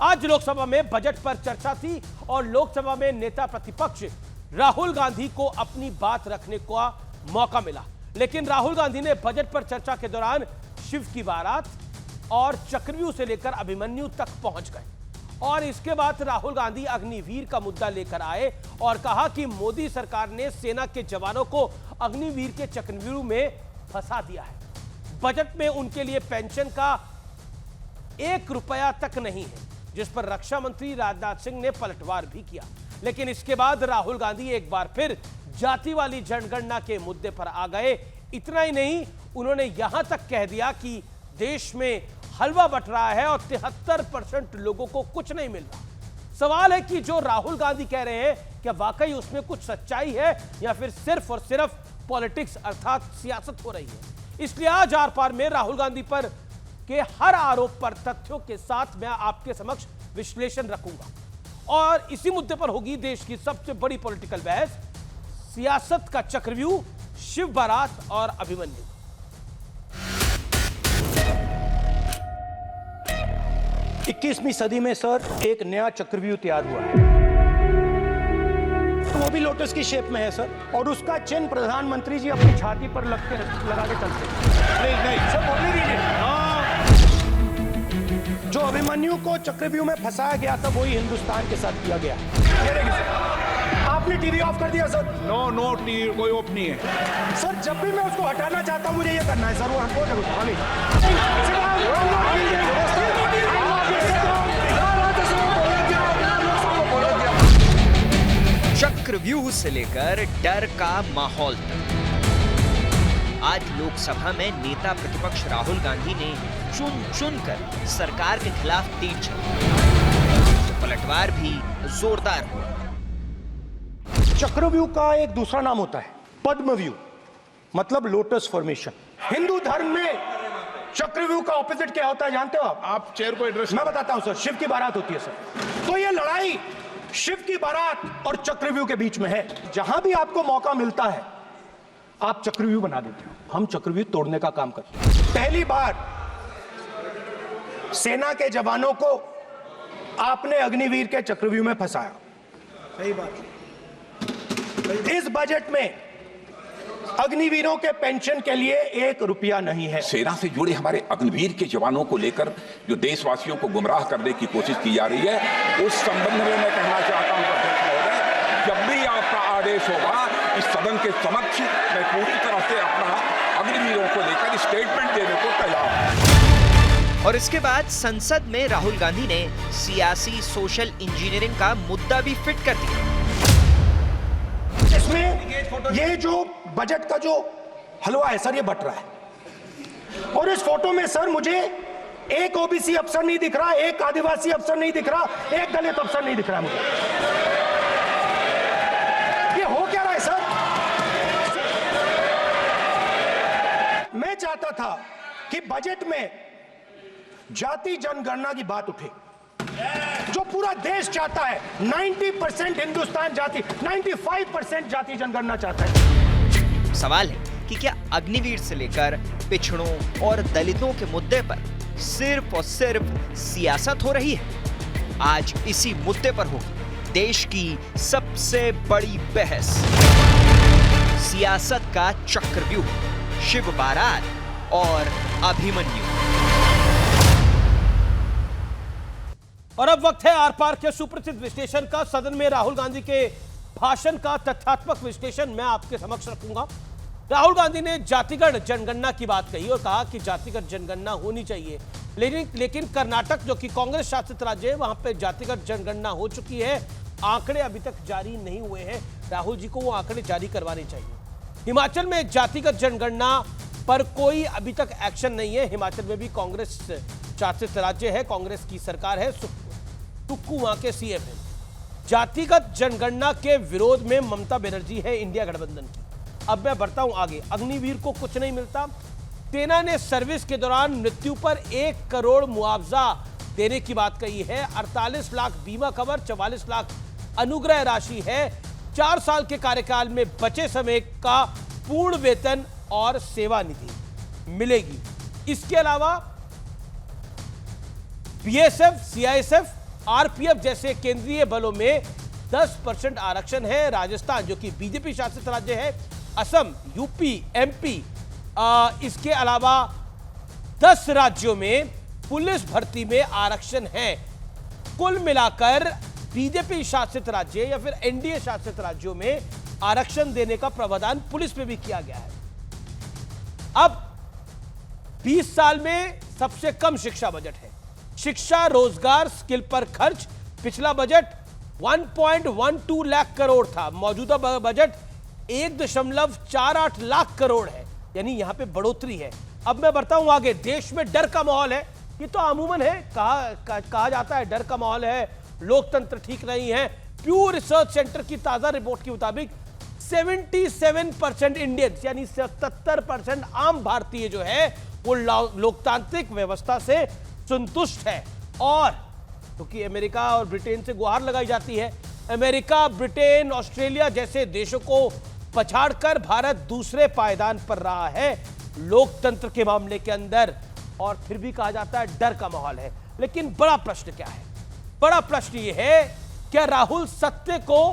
आज लोकसभा में बजट पर चर्चा थी और लोकसभा में नेता प्रतिपक्ष राहुल गांधी को अपनी बात रखने का मौका मिला, लेकिन राहुल गांधी ने बजट पर चर्चा के दौरान शिव की बारात और चक्रव्यूह से लेकर अभिमन्यु तक पहुंच गए और इसके बाद राहुल गांधी अग्निवीर का मुद्दा लेकर आए और कहा कि मोदी सरकार ने सेना के जवानों को अग्निवीर के चक्रव्यूह में फंसा दिया है। बजट में उनके लिए पेंशन का 1 रुपया तक नहीं है, जिस पर रक्षा मंत्री राजनाथ सिंह ने पलटवार भी किया। लेकिन इसके बाद राहुल गांधी एक बार फिर जाति वाली जनगणना के मुद्दे पर आ गए। इतना ही नहीं, उन्होंने यहां तक कह दिया कि देश में हलवा बट रहा है और 73% लोगों को कुछ नहीं मिल रहा। सवाल है कि जो राहुल गांधी कह रहे हैं, क्या वाकई उसमें कुछ सच्चाई है या फिर सिर्फ और सिर्फ पॉलिटिक्स अर्थात सियासत हो रही है। इसलिए आज आर पार में राहुल गांधी पर के हर आरोप पर तथ्यों के साथ मैं आपके समक्ष विश्लेषण रखूंगा और इसी मुद्दे पर होगी देश की सबसे बड़ी पॉलिटिकल बहस, सियासत का चक्रव्यूह, शिव बारात और अभिमन्यु। इक्कीसवीं सदी में सर एक नया चक्रव्यूह तैयार हुआ है, तो वो भी लोटस की शेप में है सर, और उसका चिन्ह प्रधानमंत्री जी अपनी छाती पर लगा के चलते हैं। नहीं सर, बोलने दीजिए। जो अभिमन्यु को चक्रव्यूह में फंसाया गया था वही हिंदुस्तान के साथ किया गया। आपने टीवी ऑफ कर दिया सर? नो टीवी कोई ऑफ नहीं है सर। जब भी मैं उसको हटाना चाहता हूं मुझे ये करना है सर, वो हमको चक्रव्यूह से लेकर डर का माहौल तक आज लोकसभा में नेता प्रतिपक्ष राहुल गांधी ने चुन कर सरकार के खिलाफ तीर चलाई, तो पलटवार भी जोरदार हुआ। चक्रव्यूह का एक दूसरा नाम होता है पद्मव्यूह, मतलब लोटस फॉर्मेशन। हिंदू धर्म में चक्रव्यूह का ऑपोजिट क्या होता है जानते हो आप चेयर को एड्रेस। मैं बताता हूं सर, शिव की बारात होती है सर। तो ये लड़ाई शिव की बारात और चक्रव्यूह के बीच में है। जहां भी आपको मौका मिलता है आप चक्रव्यूह बना देते हो, हम चक्रव्यूह तोड़ने का काम करते हैं। पहली बार सेना के जवानों को आपने अग्निवीर के चक्रव्यूह में फंसाया। सही बात। इस बजट में अग्निवीरों के पेंशन के लिए 1 रुपया नहीं है। सेना से जुड़े हमारे अग्निवीर के जवानों को लेकर जो देशवासियों को गुमराह करने की कोशिश की जा रही है, उस संबंध में मैं कहना चाहता हूं अध्यक्ष महोदय, जब भी आपका आदेश होगा इस सदन के समक्ष मैं पूरी तरह से अपना अग्निवीरों को लेकर स्टेटमेंट देने को तैयार हूं। और इसके बाद संसद में राहुल गांधी ने सियासी सोशल इंजीनियरिंग का मुद्दा भी फिट कर दिया। इसमें ये जो बजट का जो हलवा है सर, ये बट रहा है और इस फोटो में सर मुझे एक ओबीसी अफसर नहीं दिख रहा, एक आदिवासी अफसर नहीं दिख रहा, एक दलित अफसर नहीं दिख रहा मुझे। ये हो क्या रहा है सर? मैं चाहता था कि बजट में जाति जनगणना की बात उठे, जो पूरा देश चाहता है। 90% हिंदुस्तान जाति, 95% जाति जनगणना चाहता है। सवाल है कि क्या अग्निवीर से लेकर पिछड़ों और दलितों के मुद्दे पर सिर्फ और सिर्फ सियासत हो रही है? आज इसी मुद्दे पर होगी देश की सबसे बड़ी बहस, सियासत का चक्रव्यूह, शिव बारात और अभिमन्यु। और अब वक्त है आर पार के सुप्रसिद्ध विश्लेषण का। सदन में राहुल गांधी के भाषण का तथ्यात्मक विश्लेषण मैं आपके समक्ष रखूंगा। राहुल गांधी ने जातिगत जनगणना की बात कही और कहा कि जातिगत जनगणना होनी चाहिए, लेकिन कर्नाटक जो कि कांग्रेस शासित राज्य है, वहां पे जातिगत जनगणना हो चुकी है, आंकड़े अभी तक जारी नहीं हुए हैं। राहुल जी को वो आंकड़े जारी करवाने चाहिए। हिमाचल में जातिगत जनगणना पर कोई अभी तक एक्शन नहीं है। हिमाचल में भी कांग्रेस शासित राज्य है, कांग्रेस की सरकार है, टुक्कू वहां के सीएम है। जातिगत जनगणना के विरोध में ममता बनर्जी है इंडिया गठबंधन की। अब मैं बढ़ता हूं आगे। अग्निवीर को कुछ नहीं मिलता। सेना ने सर्विस के दौरान मृत्यु पर 1 करोड़ मुआवजा देने की बात कही है। 48 लाख बीमा कवर, 44 लाख अनुग्रह राशि है। 4 साल के कार्यकाल में बचे समय का पूर्ण वेतन और सेवा निधि मिलेगी। इसके अलावा बीएसएफ, सीआईएसएफ आरपीएफ जैसे केंद्रीय बलों में 10% आरक्षण है। राजस्थान जो कि बीजेपी शासित राज्य है, असम, यूपी, एमपी, इसके अलावा 10 राज्यों में पुलिस भर्ती में आरक्षण है। कुल मिलाकर बीजेपी शासित राज्य या फिर एनडीए शासित राज्यों में आरक्षण देने का प्रावधान पुलिस में भी किया गया है। अब 20 साल में सबसे कम शिक्षा बजट है। शिक्षा, रोजगार, स्किल पर खर्च, पिछला बजट 1.12 लाख करोड़ था, मौजूदा बजट 1.48 लाख करोड़ है, यानी यहां पे बढ़ोतरी है। अब मैं बढ़ता हूं आगे। देश में डर का माहौल है, ये तो अमूमन है, कहा जाता है डर का माहौल है, लोकतंत्र ठीक नहीं है। प्यू रिसर्च सेंटर की ताजा रिपोर्ट के मुताबिक 77% इंडियंस यानी 77% आम भारतीय जो है वो लोकतांत्रिक व्यवस्था से संतुष्ट है। और क्योंकि अमेरिका और ब्रिटेन से गुहार लगाई जाती है, अमेरिका, ब्रिटेन, ऑस्ट्रेलिया जैसे देशों को पछाड़कर भारत दूसरे पायदान पर रहा है लोकतंत्र के मामले के अंदर, और फिर भी कहा जाता है डर का माहौल है। लेकिन बड़ा प्रश्न क्या है? बड़ा प्रश्न यह है, क्या राहुल सत्य को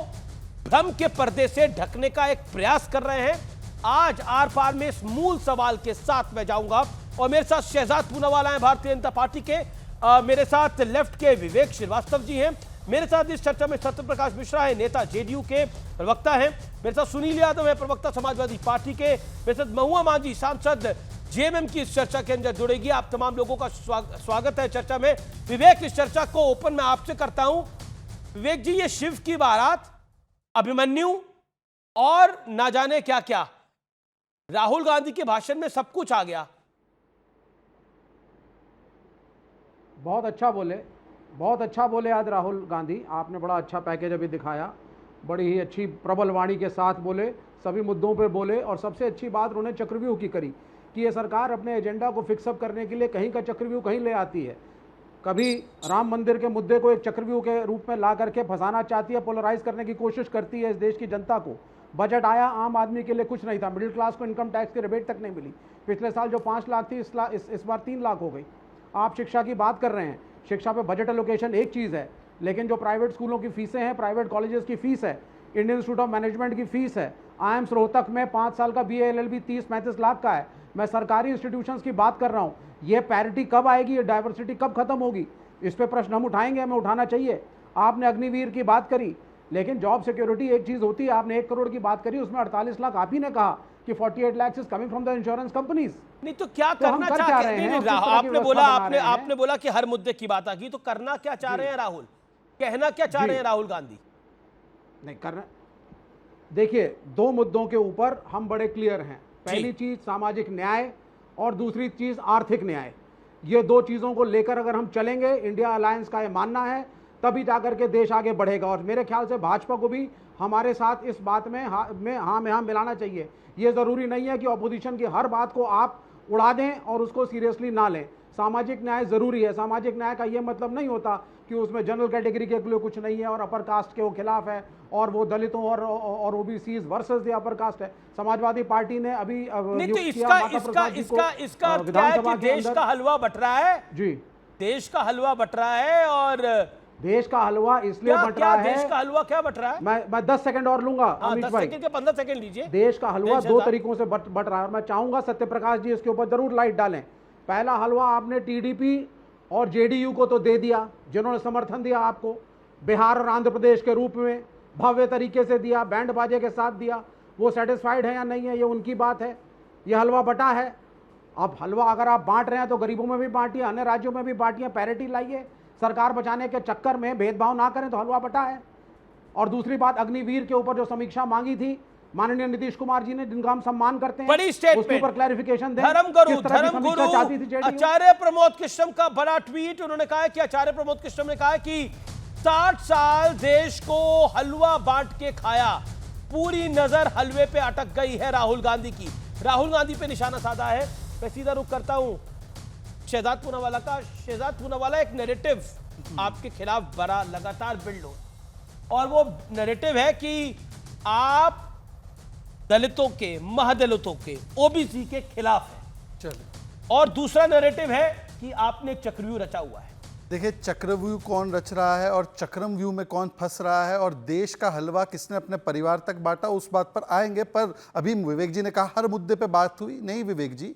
भ्रम के पर्दे से ढकने का एक प्रयास कर रहे हैं? आज आर पार में इस मूल सवाल के साथ मैं जाऊंगा, और मेरे साथ शहजाद पूनावाला हैं भारतीय जनता पार्टी के, मेरे साथ लेफ्ट के विवेक श्रीवास्तव जी हैं, मेरे साथ इस चर्चा में सत्यप्रकाश मिश्रा है, नेता जेडीयू के प्रवक्ता हैं, मेरे साथ सुनील यादव है, प्रवक्ता समाजवादी पार्टी के, मेरे साथ महुआ मांझी सांसद जेएमएम की इस चर्चा के अंदर जुड़ेगी। आप तमाम लोगों का स्वागत है चर्चा में। विवेक, इस चर्चा को ओपन मैं आपसे करता हूं। विवेक जी, ये शिव की बारात, अभिमन्यु और ना जाने क्या क्या, राहुल गांधी के भाषण में सब कुछ आ गया। बहुत अच्छा बोले आज राहुल गांधी। आपने बड़ा अच्छा पैकेज अभी दिखाया, बड़ी ही अच्छी प्रबल वाणी के साथ बोले, सभी मुद्दों पे बोले, और सबसे अच्छी बात उन्होंने चक्रव्यूह की करी कि ये सरकार अपने एजेंडा को फिक्सअप करने के लिए कहीं का चक्रव्यूह कहीं ले आती है। कभी राम मंदिर के मुद्दे को एक चक्रव्यूह के रूप में ला करके फंसाना चाहती है, पोलराइज करने की कोशिश करती है इस देश की जनता को। बजट आया, आम आदमी के लिए कुछ नहीं था, मिडिल क्लास को इनकम टैक्स की रिबेट तक नहीं मिली। पिछले साल जो 5 लाख थी, इस बार 3 लाख हो गई। आप शिक्षा की बात कर रहे हैं, शिक्षा पे बजट एलोकेशन एक चीज़ है, लेकिन जो प्राइवेट स्कूलों की फीसें हैं, प्राइवेट कॉलेजेस की फीस है, इंडियन इंस्टीट्यूट ऑफ मैनेजमेंट की फीस है, आईएम्स रोहतक में 5 साल का BA LLB 30-35 लाख का है। मैं सरकारी इंस्टीट्यूशंस की बात कर रहा हूँ। ये पैरिटी कब आएगी, ये डाइवर्सिटी कब खत्म होगी, इस पे प्रश्न हम उठाएंगे, हमें उठाना चाहिए। आपने अग्निवीर की बात करी, लेकिन जॉब सिक्योरिटी एक चीज़ होती है। आपने 1 करोड़ की बात करी, उसमें 48 लाख आप ही ने कहा कि 48 lakh is coming from the insurance companies. नहीं तो क्या करना चाह रहे हैं? आपने बोला कि हर मुद्दे की बात आ गई, तो करना क्या चाह रहे हैं राहुल? कहना क्या चाह रहे हैं राहुल गांधी? नहीं करना, देखिए 2 मुद्दों के ऊपर हम बड़े क्लियर हैं। पहली चीज सामाजिक न्याय और दूसरी चीज आर्थिक न्याय। ये 2 चीजों को लेकर अगर हम चलेंगे, इंडिया अलायंस का ये मानना है, तभी जाकर के देश आगे बढ़ेगा। और मेरे ख्याल से भाजपा को भी हमारे साथ इस बात में हाँ मिलाना चाहिए। ये ज़रूरी नहीं है कि ऑपोजिशन की हर बात को आप उड़ा दें और उसको सीरियसली ना लें। सामाजिक न्याय ज़रूरी है। सामाजिक न्याय का ये मतलब नहीं होता कि उसमें जनरल कैटेगरी के लिए कुछ नहीं है और अपर कास्ट के वो खिलाफ है और वो दलितों और OBCs versus the upper caste है। समाजवादी पार्टी ने अभी नहीं तो इसका क्या है कि देश का हलवा बट रहा है जी, देश का हलवा बट रहा है। और देश का हलवा इसलिए बट रहा है, देश का हलवा क्या बट रहा है? मैं 10 सेकंड और लूंगा। 10 सेकंड के 15 सेकंड लीजिए। देश का हलवा 2 तरीकों से बट रहा है। मैं चाहूंगा सत्यप्रकाश जी इसके ऊपर जरूर लाइट डालें। पहला हलवा आपने टीडीपी और जेडीयू को तो दे दिया, जिन्होंने समर्थन दिया आपको, बिहार और आंध्र प्रदेश के रूप में भव्य तरीके से दिया, बैंड बाजे के साथ दिया। वो सेटिस्फाइड है या नहीं है ये उनकी बात है। ये हलवा बटा है। अब हलवा अगर आप बांट रहे हैं तो गरीबों में भी बांटिए, अन्य राज्यों में भी बांटिए, पैरिटी लाइए। सरकार बचाने के चक्कर में भेदभाव ना करें, तो हलवा बटा है। और दूसरी बात, अग्निवीर के ऊपर जो समीक्षा मांगी थी माननीय नीतीश कुमार जी ने, जिनका हम सम्मान करते हैं, बड़ी स्टेटमेंट, उसके ऊपर क्लैरिफिकेशन दें। धर्मगुरु आचार्य प्रमोद कृष्णम का बड़ा ट्वीट। उन्होंने कहा है कि आचार्य प्रमोद कृष्णम ने कहा है कि 60 साल देश को हलवा बांट के खाया, पूरी नजर हलवे पे अटक गई है राहुल गांधी की। राहुल गांधी पे निशाना साधा है। मैं सीधा रुख करता हूं शहजाद पूनावाला का। शहजाद पूनावाला, एक नैरेटिव आपके खिलाफ बड़ा लगातार बिल्ड हो, और वो नैरेटिव है कि आप दलितों के, महादलितों के, ओबीसी के खिलाफ है। और दूसरा नैरेटिव है कि आपने चक्रव्यूह रचा हुआ है। देखिए, चक्रव्यूह कौन रच रहा है और चक्रमव्यूह में कौन फंस रहा है और देश का हलवा किसने अपने परिवार तक बांटा, उस बात पर आएंगे। पर अभी विवेक जी ने कहा हर मुद्दे पे बात हुई। नहीं विवेक जी,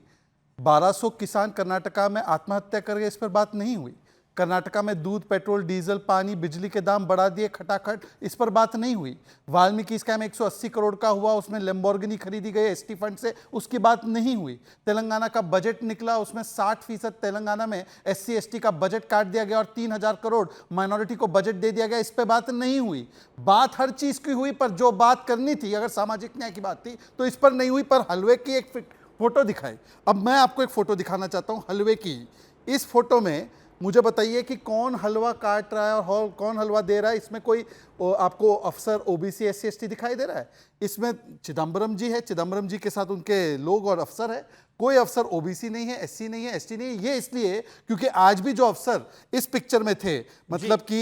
1200 किसान कर्नाटका में आत्महत्या कर गए, इस पर बात नहीं हुई। कर्नाटका में दूध, पेट्रोल, डीजल, पानी, बिजली के दाम बढ़ा दिए खटाखट, इस पर बात नहीं हुई। वाल्मीकि स्कैम 180 करोड़ का हुआ, उसमें लैम्बोर्गिनी खरीदी गई एसटी फंड से, उसकी बात नहीं हुई। तेलंगाना का बजट निकला, उसमें 60% तेलंगाना में SC ST का बजट काट दिया गया और 3000 करोड़ माइनॉरिटी को बजट दे दिया गया, इस पर बात नहीं हुई। बात हर चीज की हुई, पर जो बात करनी थी, अगर सामाजिक न्याय की बात थी तो इस पर नहीं हुई। पर हलवे की एक फोटो दिखाई। अब मैं आपको एक फोटो दिखाना चाहता हूं हलवे की। इस फोटो में मुझे बताइए कि कौन हलवा काट रहा है और कौन हलवा दे रहा है। इसमें कोई आपको अफसर OBC SC ST दिखाई दे रहा है? इसमें चिदम्बरम जी है, चिदम्बरम जी के साथ उनके लोग और अफसर है। कोई अफसर OBC नहीं है, SC नहीं है, ST नहीं है। ये इसलिए क्योंकि आज भी जो अफसर इस पिक्चर में थे, मतलब कि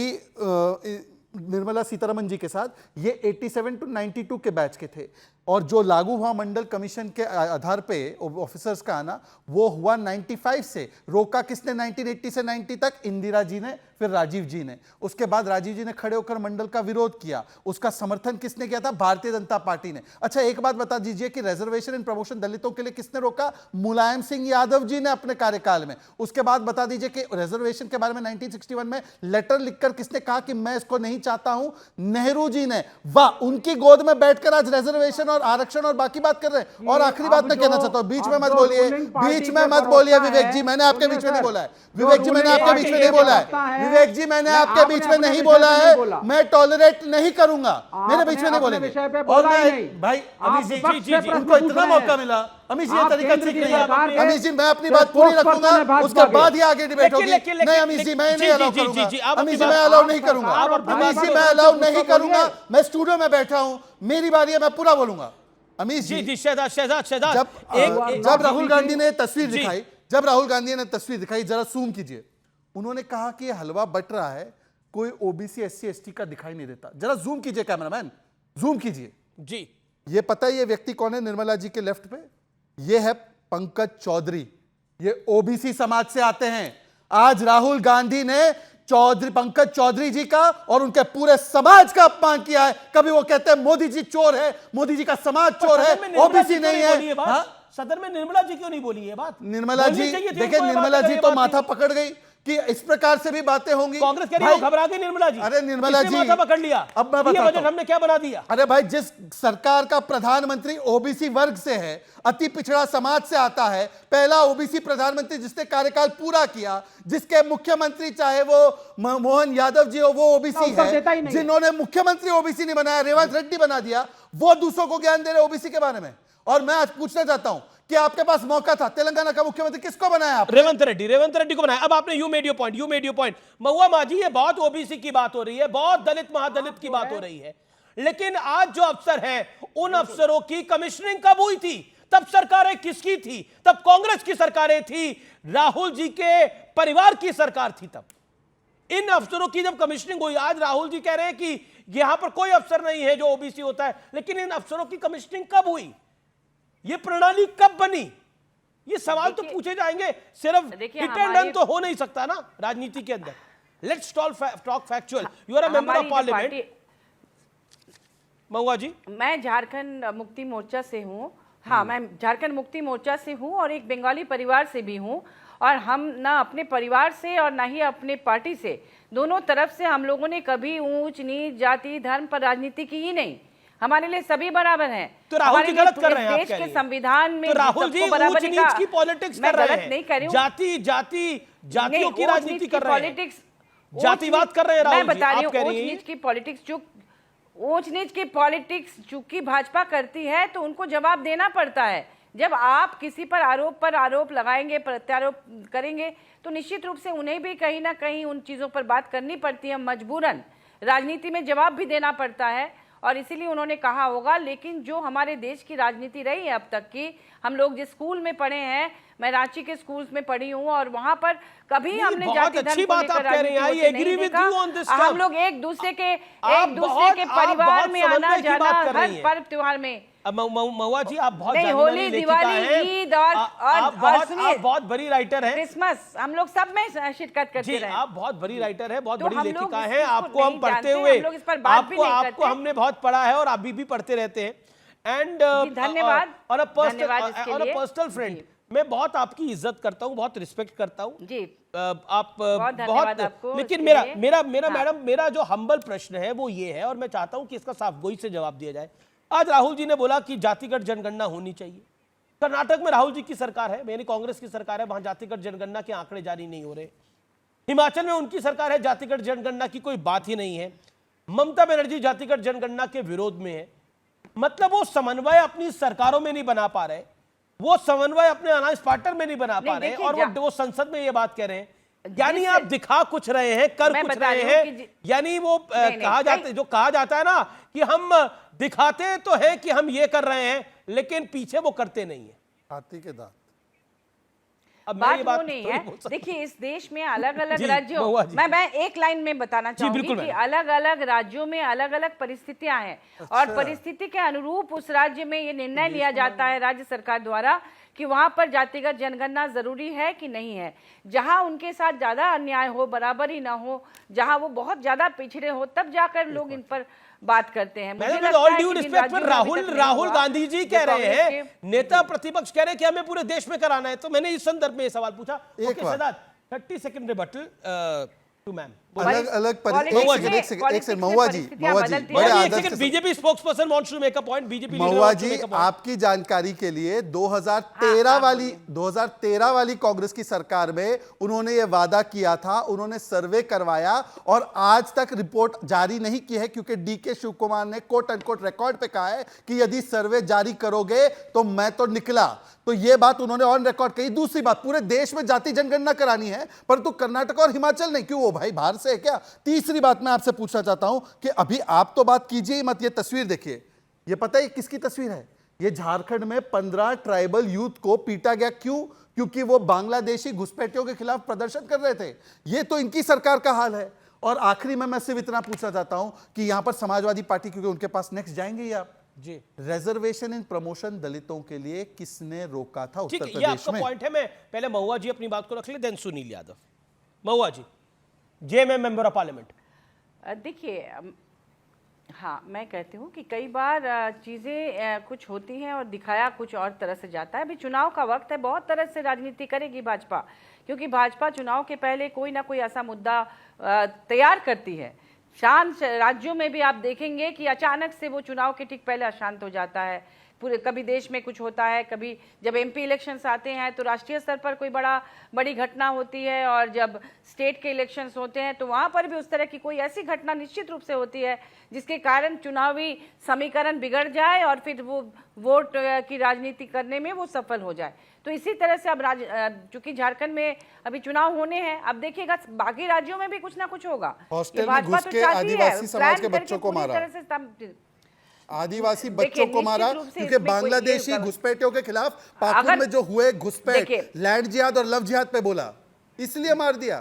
निर्मला सीतारमन जी के साथ, ये 87 to 92 के बैच के थे और जो लागू हुआ मंडल कमीशन के आधार पे ऑफिसर्स का आना, वो हुआ 95 से। रोका किसने 1980 से 90 तक? इंदिरा जी ने, फिर राजीव जी ने। उसके बाद राजीव जी ने खड़े होकर मंडल का विरोध किया। उसका समर्थन किसने किया था? भारतीय जनता पार्टी ने। अच्छा, एक बात बता दीजिए कि रिजर्वेशन इन प्रमोशन दलितों के लिए किसने रोका? मुलायम सिंह यादव जी ने अपने कार्यकाल में। उसके बाद बता दीजिए कि रिजर्वेशन के बारे में 1961 में लेटर लिखकर किसने कहा कि मैं इसको नहीं चाहता हूं? नेहरू जी ने। वाह, उनकी गोद में बैठकर आज रिजर्वेशन और आरक्षण और बाकी बात कर रहे हैं। और आखिरी बात मैं कहना चाहता हूं, बीच में मत बोलिए, बीच में मत बोलिए विवेक जी, मैंने आपके बीच में नहीं बोला है। विवेक जी, मैंने आपके बीच में नहीं बोला है। विवेक जी, मैंने आपके बीच में नहीं बोला है। मैं टॉलरेट नहीं करूंगा, मेरे बीच में नहीं बोलेंगे। और मैं भाई अमीश जी, उनको इतना मौका मिला। अमीश जी, ये तरीका ठीक नहीं है। अमीश जी, मैं अपनी बात पूरी रखूंगा, उसके बाद ही आगे डिबेट होगी। नहीं अमीश जी, मैं नहीं अलाउ करूंगा। अमीश जी, मैं अलाउ नहीं करूंगा। अमीश जी, मैं अलाउ नहीं करूंगा। मैं स्टूडियो में बैठा हूं, मेरी बारी है, मैं पूरा बोलूंगा। अमीश जी, शहजाद जब राहुल गांधी ने तस्वीर दिखाई, जब राहुल गांधी ने तस्वीर दिखाई, जरा जूम कीजिए। उन्होंने कहा कि ये हलवा बट रहा है, कोई OBC SC ST का दिखाई नहीं देता। जरा जूम कीजिए कैमरामैन, जूम कीजिए जी। ये पता है ये व्यक्ति कौन है? निर्मला जी के लेफ्ट पे ये है पंकज चौधरी। ये OBC समाज से आते हैं। आज राहुल गांधी ने पंकज चौधरी जी का और उनके पूरे समाज का अपमान किया है। कभी वो कहते हैं मोदी जी चोर है, मोदी जी का समाज चोर है, OBC नहीं है। सदन में निर्मला जी क्यों नहीं बोली ये बात? निर्मला जी, देखिए निर्मला जी तो माथा पकड़ गई कि इस प्रकार से भी बातें होंगी। कांग्रेस कह रही है घबरा गई निर्मला जी। अरे निर्मला जी, माथा पकड़ लिया। अब मैं बताता हूं हमने क्या बना दिया। अरे भाई, जिस सरकार का प्रधानमंत्री OBC वर्ग से है, अति पिछड़ा समाज से आता है, पहला OBC प्रधानमंत्री जिसने कार्यकाल पूरा किया, जिसके मुख्यमंत्री चाहे वो मोहन यादव जी हो, वो OBC है, जिन्होंने मुख्यमंत्री OBC नहीं बनाया, रेवंत रेड्डी बना दिया, वो दूसरों को ज्ञान दे रहे OBC के बारे में। और मैं आज पूछना चाहता हूं कि आपके पास मौका था, तेलंगाना का मुख्यमंत्री किसको बनाया आपने? रेवंत रेड्डी को बनाया। अब आपने यू मेड योर पॉइंट। महुआ मांझी, ये बहुत OBC की बात हो रही है, बहुत दलित महादलित की बात हो रही है, लेकिन आज जो अफसर हैं, उन अफसरों की कमिश्निंग कब हुई थी? तब सरकारें किसकी थी? तब कांग्रेस की सरकारें थी, राहुल जी के परिवार की सरकार थी। तब इन अफसरों की जब कमिश्निंग हुई, आज राहुल जी कह रहे हैं कि यहां पर कोई अफसर नहीं है जो OBC होता है, लेकिन इन अफसरों की कमिश्निंग कब हुई? ये प्रणाली कब बनी? ये सवाल तो पूछे जाएंगे। सिर्फ हिट एंड रन तो हो नहीं सकता ना राजनीति के अंदर। Let's talk factual. You are a member of parliament. Mahua ji, मैं झारखंड मुक्ति मोर्चा से हूँ। हाँ, मैं झारखंड मुक्ति मोर्चा से हूँ और एक बंगाली परिवार से भी हूँ। और हम ना अपने परिवार से और ना ही अपने पार्टी से, दोनों तरफ से हम लोगों ने कभी ऊंच नीच, जाति, धर्म पर राजनीति की ही नहीं। हमारे लिए सभी बराबर हैं। तो राहुल जी गलत कर रहे हैं। देश के संविधान में तो राहुल जी ऊंच नीच की पॉलिटिक्स कर रहे हैं। नहीं कर रही हूं। जातियों की राजनीति कर रहे हैं, जातिवाद कर रहे हैं। मैं बता रही हूँ ऊंच नीच की पॉलिटिक्स चूंकि भाजपा करती है तो उनको जवाब देना पड़ता है। जब आप किसी पर आरोप लगाएंगे, प्रत्यारोप करेंगे, तो निश्चित रूप से उन्हें भी कहीं ना कहीं उन चीजों पर बात करनी पड़ती है। मजबूरन राजनीति में जवाब भी देना पड़ता है और इसीलिए उन्होंने कहा होगा। लेकिन जो हमारे देश की राजनीति रही है अब तक की, हम लोग जिस स्कूल में पढ़े हैं, मैं रांची के स्कूल्स में पढ़ी हूँ और वहाँ पर कभी हमने जाति धर्म को लेकर राजनीति होते नहीं देखा। हम लोग एक दूसरे के परिवार में आना जाना हर पर्व त्योहार में। महुआ जी आप बहुत नहीं, होली, दिवाली, ईद और सुनिए, बहुत बड़ी राइटर हैं, क्रिसमस, हम लोग सब में शिरकत करते रहे। आप बहुत बड़ी राइटर हैं, बहुत तो बड़ी लेखिका हैं, आपको हम पढ़ते हुए, आपको हमने बहुत पढ़ा है और अभी भी पढ़ते रहते हैं। एंड धन्यवाद। और पर्सनल फ्रेंड, मैं बहुत आपकी इज्जत करता हूँ, बहुत रिस्पेक्ट करता हूँ जी, आप बहुत आपको। लेकिन मेरा मैडम, मेरा जो हम्बल प्रश्न है वो ये है और मैं चाहता हूं कि इसका साफ गोई से जवाब दिया जाए। आज राहुल जी ने बोला कि जातिगत जनगणना होनी चाहिए। कर्नाटक में राहुल जी की सरकार है, मेरी कांग्रेस की सरकार है, वहां जातिगत जनगणना के आंकड़े जारी नहीं हो रहे। हिमाचल में उनकी सरकार है, जातिगत जनगणना की कोई बात ही नहीं है। ममता बनर्जी जातिगत जनगणना के विरोध में है। मतलब वो समन्वय अपनी सरकारों में नहीं बना पा रहे, वो समन्वय अपने अलायंस पार्टनर में नहीं बना पा रहे और वो संसद में ये बात कह रहे हैं। यानी आप दिखा कुछ रहे हैं, कर कुछ रहे हैं। यानी वो जो कहा जाता है ना कि हम दिखाते तो है कि हम ये कर रहे हैं, लेकिन पीछे वो करते नहीं है। हाथी के दांत। अब बात वो नहीं है। देखिए, इस देश में अलग अलग राज्यों, मैं एक लाइन में बताना चाहूंगी कि अलग अलग राज्यों में अलग अलग परिस्थितियां हैं। और परिस्थिति के अनुरूप उस राज्य में ये निर्णय लिया जाता है राज्य सरकार द्वारा कि वहां पर जातिगत जनगणना जरूरी है कि नहीं है। जहां उनके साथ ज्यादा अन्याय हो, बराबरी ना हो, जहां वो बहुत ज्यादा पिछड़े हो, तब जाकर लोग इन पर बात करते हैं। मुझे लगता है कि राहुल गांधी जी कह रहे हैं, नेता प्रतिपक्ष कह रहे हैं कि हमें पूरे देश में कराना है। तो मैंने इस संदर्भ में सवाल पूछा। 30 सेकंड रिबटल टू मैम। अलग अलग एक सेकंड महुआ जी बड़े आदर से BJP spokesperson wants to make a point. BJP Mahua ji, आपकी जानकारी के लिए 2013 वाली कांग्रेस की सरकार में उन्होंने ये वादा किया था, उन्होंने सर्वे करवाया और आज तक रिपोर्ट जारी नहीं की है क्योंकि डीके शिव कुमार ने कोट अनकोट रिकॉर्ड पे कहा है कि यदि सर्वे जारी करोगे तो मैं तो निकला। तो ये बात उन्होंने ऑन रिकॉर्ड कही। दूसरी बात, पूरे देश में जाति जनगणना करानी है, परंतु कर्नाटक और हिमाचल नहीं। क्यों, वो भाई बाहर से है क्या? तीसरी बात मैं आपसे पूछना चाहता हूं कि अभी आप तो बात कीजिए मत, ये तस्वीर देखिए, ये पता है किसकी तस्वीर है? ये झारखंड में 15 ट्राइबल यूथ को पीटा गया। क्यों? क्योंकि वो बांग्लादेशी घुसपैठियों के खिलाफ प्रदर्शन कर रहे थे। ये तो इनकी सरकार का हाल है। और आखिरी में मैं सिर्फ इतना पूछना चाहता हूं कि यहां पर समाजवादी पार्टी, क्योंकि उनके पास नेक्स्ट जाएंगे ही आप जी, रिजर्वेशन इन प्रमोशन दलितों के लिए किसने रोका था उत्तर प्रदेश में? ये आपका पॉइंट है। मैं पहले महुआ जी अपनी बात को रख ले, then Sunil Yadav. Mahua ji, JMM member of parliament. देखिए, हाँ, मैं कहती हूँ कि कई बार चीज़ें कुछ होती हैं और दिखाया कुछ और तरह से जाता है। अभी चुनाव का वक्त है, बहुत तरह से राजनीति करेगी भाजपा, क्योंकि भाजपा चुनाव के पहले कोई ना कोई ऐसा मुद्दा तैयार करती है। शांत राज्यों में भी आप देखेंगे कि अचानक से वो चुनाव के ठीक पहले अशांत हो जाता है। पूरे कभी देश में कुछ होता है, कभी जब एमपी इलेक्शंस आते हैं तो राष्ट्रीय स्तर पर कोई बड़ी घटना होती है, और जब स्टेट के इलेक्शंस होते हैं तो वहाँ पर भी उस तरह की कोई ऐसी घटना निश्चित रूप से होती है जिसके कारण चुनावी समीकरण बिगड़ जाए और फिर वो वोट की राजनीति करने में वो सफल हो जाए। तो इसी तरह से अब चूंकि झारखंड में अभी चुनाव होने हैं, अब देखिएगा बाकी राज्यों में भी कुछ ना कुछ होगा। भाजपा तो चाहती है आदिवासी समाज के बच्चों को मारा, आदिवासी बच्चों को मारा, क्योंकि बांग्लादेशी घुसपैठियों के खिलाफ पाकुड़ में जो हुए घुसपैठ, लैंड जिहाद और लव जिहाद पे बोला, इसलिए मार दिया।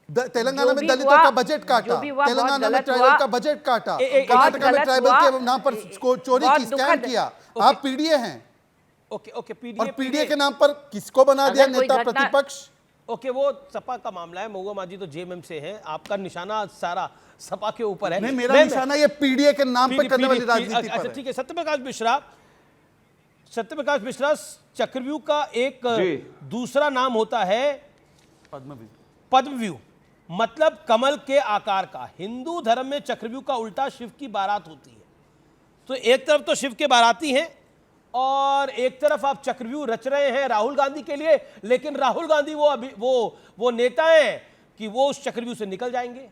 तेलंगाना में दलितों का बजट काटा, तेलंगाना में ट्राइबल का बजट काटा, कर्नाटक में ट्राइबल के नाम पर चोरी की, स्कैम किया। आप पीडीए हैं। ओके, और पीडीए के नाम पर किसको बना दिया नेता प्रतिपक्ष? ओके, वो सपा का मामला है। महुआ मांझी तो जेएमएम से है, आपका निशाना सारा सपा के ऊपर है। नहीं, मेरा निशाना ये पीडीए के नाम पे करने वाली राजनीति पर है। ठीक है। सत्यप्रकाश मिश्रा, चक्रव्यूह का एक दूसरा नाम होता है पद्मव्यूह, मतलब कमल के आकार का। हिंदू धर्म में चक्रव्यूह का उल्टा शिव की बारात होती है। तो एक तरफ तो शिव के बाराती हैं और एक तरफ आप चक्रव्यूह रच रहे हैं राहुल गांधी के लिए, लेकिन राहुल गांधी वो नेता हैं कि वो उस चक्रव्यूह से निकल जाएंगे।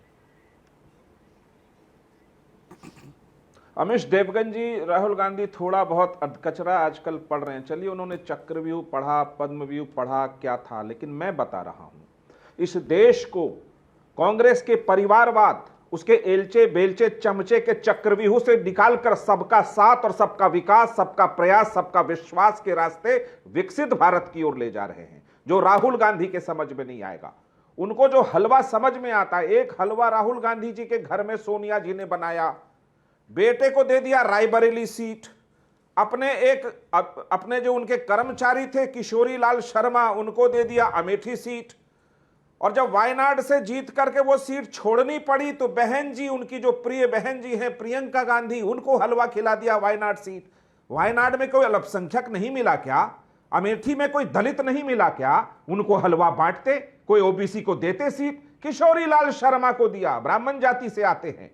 अमीश देवगन जी, राहुल गांधी थोड़ा बहुत अधकचरा आजकल पढ़ रहे हैं। चलिए, उन्होंने चक्रव्यूह पढ़ा, पद्मव्यूह पढ़ा, क्या था, लेकिन मैं बता रहा हूं, इस देश को कांग्रेस के परिवारवाद, उसके एलचे बेलचे चमचे के चक्रव्यूह से निकालकर सबका साथ और सबका विकास, सबका प्रयास, सबका विश्वास के रास्ते विकसित भारत की ओर ले जा रहे हैं, जो राहुल गांधी के समझ में नहीं आएगा। उनको जो हलवा समझ में आता है, एक हलवा राहुल गांधी जी के घर में सोनिया जी ने बनाया, बेटे को दे दिया रायबरेली सीट, अपने जो उनके कर्मचारी थे किशोरी लाल शर्मा, उनको दे दिया अमेठी सीट, और जब वायनाड से जीत करके वो सीट छोड़नी पड़ी तो बहन जी, उनकी जो प्रिय बहन जी हैं प्रियंका गांधी, उनको हलवा खिला दिया वायनाड सीट। वायनाड में कोई अल्पसंख्यक नहीं मिला क्या? अमेठी में कोई दलित नहीं मिला क्या? उनको हलवा बांटते, कोई ओबीसी को देते सीट, किशोरी लाल शर्मा को दिया, ब्राह्मण जाति से आते हैं।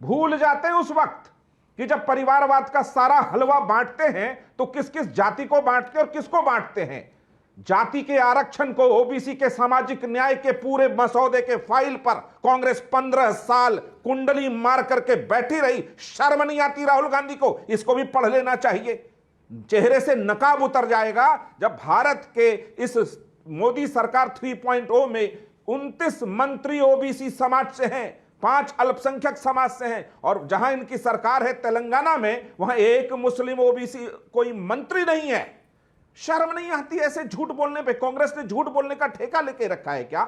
भूल जाते उस वक्त कि जब परिवारवाद का सारा हलवा बांटते हैं तो किस किस जाति को बांटते और किसको बांटते हैं। जाति के आरक्षण को, ओबीसी के सामाजिक न्याय के पूरे मसौदे के फाइल पर कांग्रेस 15 साल कुंडली मार करके बैठी रही। शर्म नहीं आती राहुल गांधी को? इसको भी पढ़ लेना चाहिए। चेहरे से नकाब उतर जाएगा जब भारत के इस मोदी सरकार 3.0 में 29 मंत्री ओबीसी समाज से हैं, 5 अल्पसंख्यक समाज से हैं, और जहां इनकी सरकार है तेलंगाना में, वहां एक मुस्लिम ओबीसी कोई मंत्री नहीं है। शर्म नहीं आती ऐसे झूठ बोलने पे? कांग्रेस ने झूठ बोलने का ठेका लेके रखा है क्या?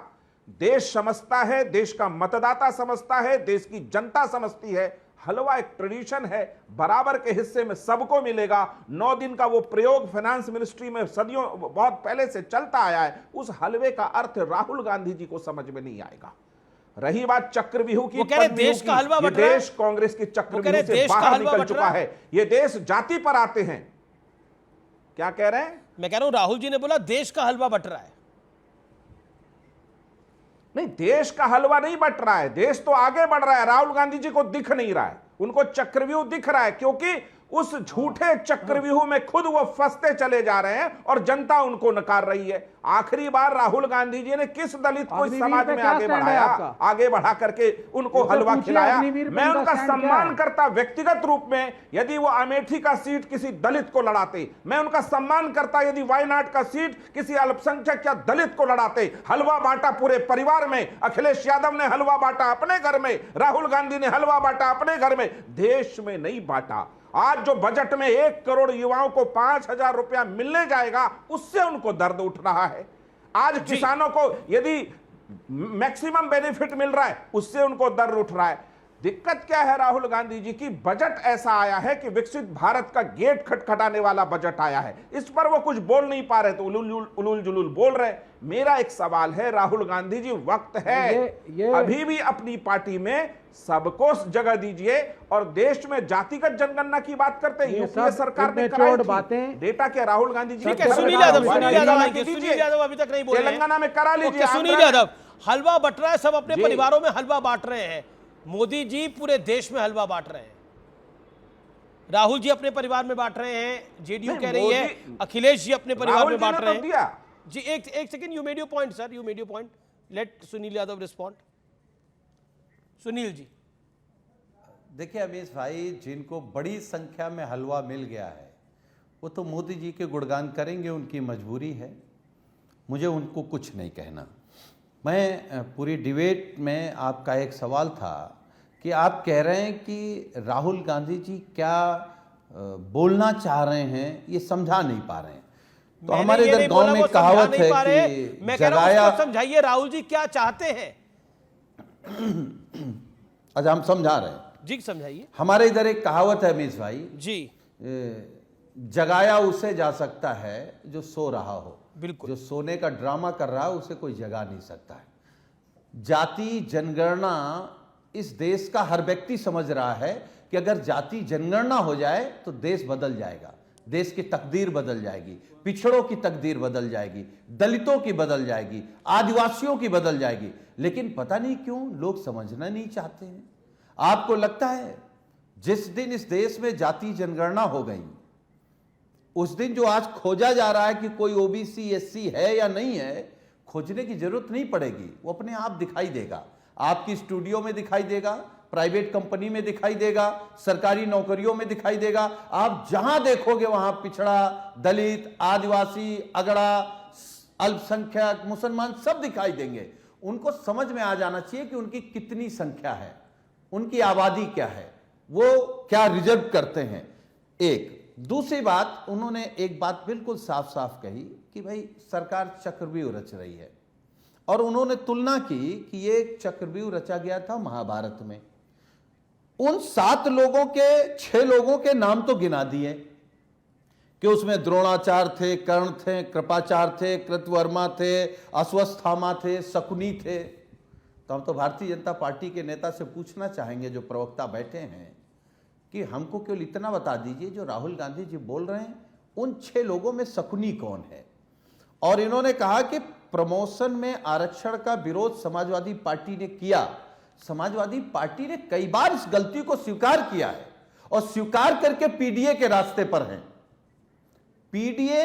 देश समझता है, देश का मतदाता समझता है, देश की जनता समझती है, हलवा एक ट्रेडिशन है, बराबर के हिस्से में सबको मिलेगा। 9 दिन का वो प्रयोग फाइनेंस मिनिस्ट्री में सदियों बहुत पहले से चलता आया है। उस हलवे का अर्थ राहुल गांधी जी को समझ में नहीं आएगा। रही बात चक्रव्यूह की, देश का हलवा बट रहा है, देश कांग्रेस के चक्रव्यूह से बाहर निकल चुका है। ये देश जाति पर आते हैं। क्या कह रहे हैं? मैं कह रहा हूं राहुल जी ने बोला देश का हलवा बट रहा है। नहीं, देश का हलवा नहीं बट रहा है, देश तो आगे बढ़ रहा है। राहुल गांधी जी को दिख नहीं रहा है, उनको चक्रव्यूह दिख रहा है, क्योंकि उस झूठे चक्रव्यूह में खुद वो फंसते चले जा रहे हैं और जनता उनको नकार रही है। आखिरी बार राहुल गांधी जी ने किस दलित को इस समाज में आगे बढ़ाया, आगे बढ़ा करके उनको हलवा खिलाया? मैं उनका सम्मान करता व्यक्तिगत रूप में यदि वो अमेठी का सीट किसी दलित को लड़ाते, मैं उनका सम्मान करता यदि वायनाड का सीट किसी अल्पसंख्यक या दलित को लड़ाते। हलवा बांटा पूरे परिवार में, अखिलेश यादव ने हलवा बांटा अपने घर में, राहुल गांधी ने हलवा बांटा अपने घर में, देश में नहीं बांटा। आज जो बजट में 1 करोड़ युवाओं को 5,000 रुपया मिलने जाएगा, उससे उनको दर्द उठ रहा है। आज किसानों को यदि मैक्सिमम बेनिफिट मिल रहा है, उससे उनको दर्द उठ रहा है। दिक्कत क्या है राहुल गांधी जी की? बजट ऐसा आया है कि विकसित भारत का गेट खटखटाने वाला बजट आया है। इस पर वो कुछ बोल नहीं पा रहे तो उलूल जुलूल बोल रहे। मेरा एक सवाल है राहुल गांधी जी, वक्त है अभी भी अपनी पार्टी में सबको जगह दीजिए, और देश में जातिगत जनगणना की बात करते हैं। यूपीए सरकार ने कराई थी, डेटा क्या राहुल गांधी जी? सुनील यादव अभी तक नहीं बोले, तेलंगाना में करा लीजिए। सुनील यादव, हलवा बट रहा है, सब अपने परिवारों में हलवा बांट रहे हैं। मोदी जी पूरे देश में हलवा बांट रहे हैं, राहुल जी अपने परिवार में बांट रहे हैं, जेडीयू कह रही है, अखिलेश जी अपने परिवार में बांट रहे हैं। जी एक second, you made your point sir, you made your point, let Sunil Yadav respond. Sunil ji, देखिए अमीश भाई, जिनको बड़ी संख्या में हलवा मिल गया है वो तो मोदी जी के गुणगान करेंगे, उनकी मजबूरी है, मुझे उनको कुछ नहीं कहना। मैं पूरी डिबेट में आपका एक सवाल था कि आप कह रहे हैं कि राहुल गांधी जी क्या बोलना चाह रहे हैं ये समझा नहीं पा रहे हैं। तो हमारे इधर गांव में कहावत है कि जगाया, समझाइए राहुल जी क्या चाहते हैं। अच्छा हम समझा रहे हैं जी, समझाइए। हमारे इधर एक कहावत है अमीश भाई जी, जगाया उसे जा सकता है जो सो रहा हो, बिल्कुल। जो सोने का ड्रामा कर रहा है उसे कोई जगा नहीं सकता है। जाति जनगणना इस देश का हर व्यक्ति समझ रहा है कि अगर जाति जनगणना हो जाए तो देश बदल जाएगा, देश की तकदीर बदल जाएगी, पिछड़ों की तकदीर बदल जाएगी, दलितों की बदल जाएगी, आदिवासियों की बदल जाएगी। लेकिन पता नहीं क्यों लोग समझना नहीं चाहते हैं। आपको लगता है जिस दिन इस देश में जाति जनगणना हो गई, उस दिन जो आज खोजा जा रहा है कि कोई ओबीसी एससी है या नहीं है, खोजने की जरूरत नहीं पड़ेगी, वो अपने आप दिखाई देगा। आपकी स्टूडियो में दिखाई देगा, प्राइवेट कंपनी में दिखाई देगा, सरकारी नौकरियों में दिखाई देगा। आप जहां देखोगे वहां पिछड़ा, दलित, आदिवासी, अगड़ा, अल्पसंख्यक, मुसलमान सब दिखाई देंगे। उनको समझ में आ जाना चाहिए कि उनकी कितनी संख्या है। उनकी आबादी क्या है, वो क्या रिजर्व करते हैं। एक दूसरी बात, उन्होंने एक बात बिल्कुल साफ साफ कही कि भाई सरकार चक्रव्यूह रच रही है, और उन्होंने तुलना की कि ये चक्रव्यूह रचा गया था महाभारत में। उन 7 लोगों के 6 लोगों के नाम तो गिना दिए कि उसमें द्रोणाचार्य थे, कर्ण थे, कृपाचार्य थे, कृतवर्मा थे, अश्वत्थामा थे, शकुनी थे। तो हम तो भारतीय जनता पार्टी के नेता से पूछना चाहेंगे, जो प्रवक्ता बैठे हैं, कि हमको केवल इतना बता दीजिए, जो राहुल गांधी जी बोल रहे हैं उन 6 लोगों में शकुनी कौन है। और इन्होंने कहा कि प्रमोशन में आरक्षण का विरोध समाजवादी पार्टी ने किया। समाजवादी पार्टी ने कई बार इस गलती को स्वीकार किया है, और स्वीकार करके पीडीए के रास्ते पर हैं। पीडीए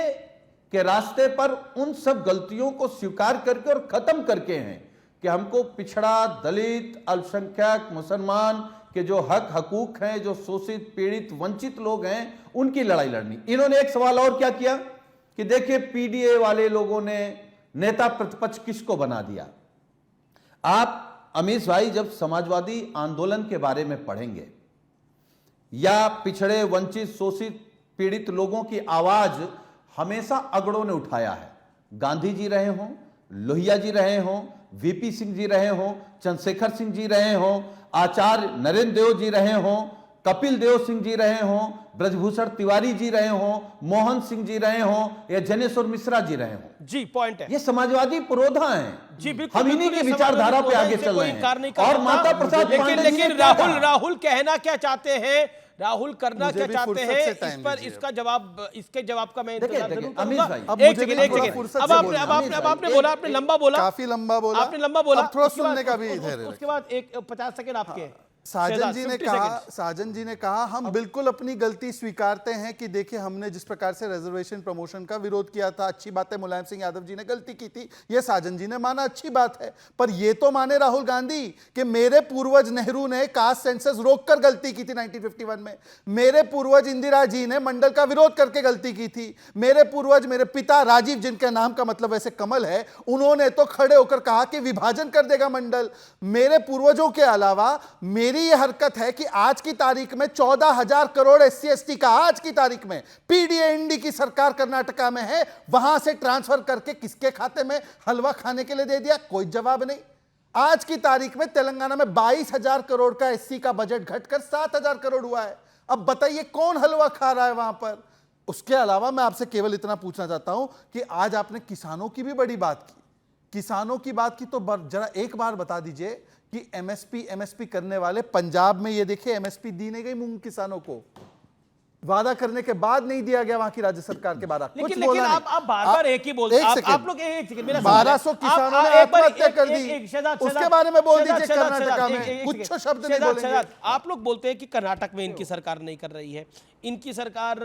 के रास्ते पर उन सब गलतियों को स्वीकार करके और खत्म करके हैं कि हमको पिछड़ा, दलित, अल्पसंख्यक, मुसलमान के जो हक हकूक हैं, जो शोषित, पीड़ित, वंचित लोग हैं, उनकी लड़ाई लड़नी। इन्होंने एक सवाल और क्या किया कि देखिए पीडीए वाले लोगों ने नेता प्रतिपक्ष किसको बना दिया। आप अमीश भाई जब समाजवादी आंदोलन के बारे में पढ़ेंगे, या पिछड़े, वंचित, शोषित, पीड़ित लोगों की आवाज हमेशा अगड़ों ने उठाया है। गांधी जी रहे हों, लोहिया जी रहे हों, वीपी सिंह जी रहे हों, चंद्रशेखर सिंह जी रहे हों, आचार्य नरेंद्र देव जी रहे हों, कपिल देव सिंह जी रहे हों, ब्रजभूषण तिवारी जी रहे हों, मोहन सिंह जी रहे हों, या जनेश्वर मिश्रा जी रहे हों। जी पॉइंट है, ये समाजवादी पुरोधा हैं। जी बिल्कुल, हम इन्हीं की विचारधारा पे आगे चल रहे हैं। और माता प्रसाद लेकिन राहुल कहना क्या चाहते हैं, राहुल करना क्या चाहते हैं, इस पर इसका जवाब, इसके जवाब का मैं इंतजार जरूर करूंगा। एक सेकंड अब आपने बोला, आपने लंबा बोला, काफी लंबा बोला, आपने लंबा बोला, थोड़ा सुनने का भी धैर्य उसके बाद एक 50 सेकंड आपके। साजन जी ने कहा हम बिल्कुल अपनी गलती स्वीकारते हैं कि देखिए हमने जिस प्रकार से रिजर्वेशन प्रमोशन का विरोध किया था, अच्छी बात है, मुलायम सिंह यादव जी ने गलती की थी, ये साजन जी ने माना, अच्छी बात है। पर ये तो माने राहुल गांधी कि मेरे पूर्वज नेहरू ने कास्ट सेंसस रोककर गलती की थी 1951 में, मेरे पूर्वज इंदिरा जी ने मंडल का विरोध करके गलती की थी, मेरे पूर्वज, मेरे पिता राजीव, जिनके नाम का मतलब वैसे कमल है, उन्होंने तो खड़े होकर कहा कि विभाजन कर देगा मंडल। मेरे पूर्वजों के अलावा मेरी यह हरकत है कि आज की तारीख में 14,000 करोड़ SC ST का आज की तारीख में पीडीए इंडी की सरकार कर्नाटका में है, वहां से ट्रांसफर करके किसके खाते में हलवा खाने के लिए दे दिया, कोई जवाब नहीं। आज की तारीख में तेलंगाना में 22,000 करोड़ का SC का बजट घटकर 7,000 करोड़ हुआ है। अब बताइए कौन हलवा खा रहा है वहां पर। उसके अलावा मैं आपसे केवल इतना पूछना चाहता हूं कि आज आपने किसानों की भी बड़ी बात की, किसानों की बात की, तो जरा एक बार बता दीजिए कि एमएसपी करने वाले पंजाब में ये देखिए एमएसपी दी नहीं गई मूंग किसानों को, वादा करने के बाद नहीं दिया गया वहां की राज्य सरकार के बारे में। लेकिन आप बार-बार एक ही बोलते हैं, आप लोग एक सेकंड मेरा 1200 किसानों ने आत्महत्या कर दी, उसके बारे में बोल दीजिए कर्नाटका में कुछ शब्द नहीं बोलेंगे। आप लोग बोलते हैं कि कर्नाटक में इनकी सरकार नहीं कर रही है, इनकी सरकार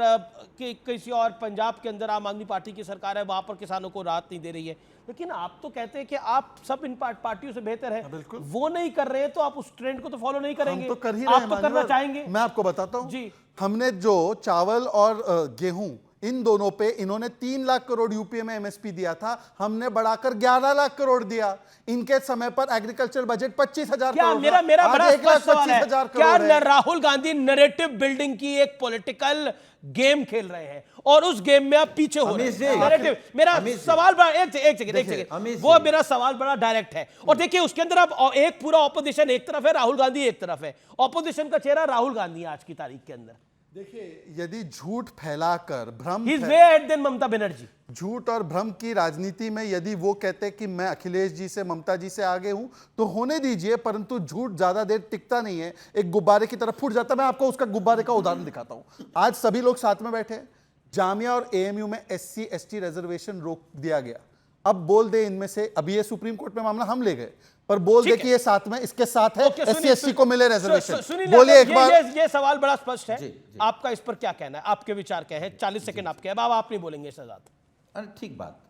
किसी और पंजाब के अंदर आम आदमी पार्टी की सरकार है, वहां पर किसानों को राहत नहीं दे रही है, लेकिन आप तो कहते हैं कि आप सब इन पार्टियों से बेहतर है, वो नहीं कर रहे हैं तो आप उस ट्रेंड को तो फॉलो नहीं करेंगे, हम तो कर ही रहे हैं, आप तो करना चाहेंगे। मैं आपको बताता हूं जी, हमने जो चावल और गेहूं इन दोनों पे इन्होंने 3 लाख करोड़ यूपीए में एमएसपी दिया था, हमने बढ़ाकर 11 लाख करोड़ दिया। इनके समय पर एग्रीकल्चर बजट 25,000 करोड़। मेरा बड़ा स्पष्ट सवाल है, क्या राहुल गांधी नैरेटिव बिल्डिंग की एक पॉलिटिकल गेम खेल रहे हैं और उस गेम में आप पीछे हो रहे हैं? मेरा सवाल बड़ा एक सेकंड, वो मेरा सवाल बड़ा डायरेक्ट है। और देखिए उसके अंदर अब एक पूरा ऑपोजिशन एक तरफ है, राहुल गांधी एक तरफ है, ऑपोजिशन का चेहरा राहुल गांधी है आज की तारीख के अंदर। देखिए यदि झूठ फैलाकर भ्रम, ममता बनर्जी, झूठ और भ्रम की राजनीति में यदि वो कहते कि मैं अखिलेश जी से, ममता जी से आगे हूं, तो होने दीजिए, परंतु झूठ ज्यादा देर टिकता नहीं है, एक गुब्बारे की तरफ फूट जाता है। मैं आपको उसका गुब्बारे का उदाहरण दिखाता हूं। आज सभी लोग साथ में बैठे, जामिया और AMU में SC ST रिजर्वेशन रोक दिया गया। अब बोल दे इनमें से, अभी ये सुप्रीम कोर्ट में मामला हम ले गए, पर बोल दे कि ये साथ में, इसके साथ है SC ST को मिले रिजर्वेशन। बोलिए एक बार। ये सवाल बड़ा स्पष्ट है, आपका इस पर क्या कहना है, आपके विचार क्या है? 40 सेकंड आपके, अब आप नहीं बोलेंगे इससे ज्यादा। अरे ठीक बात।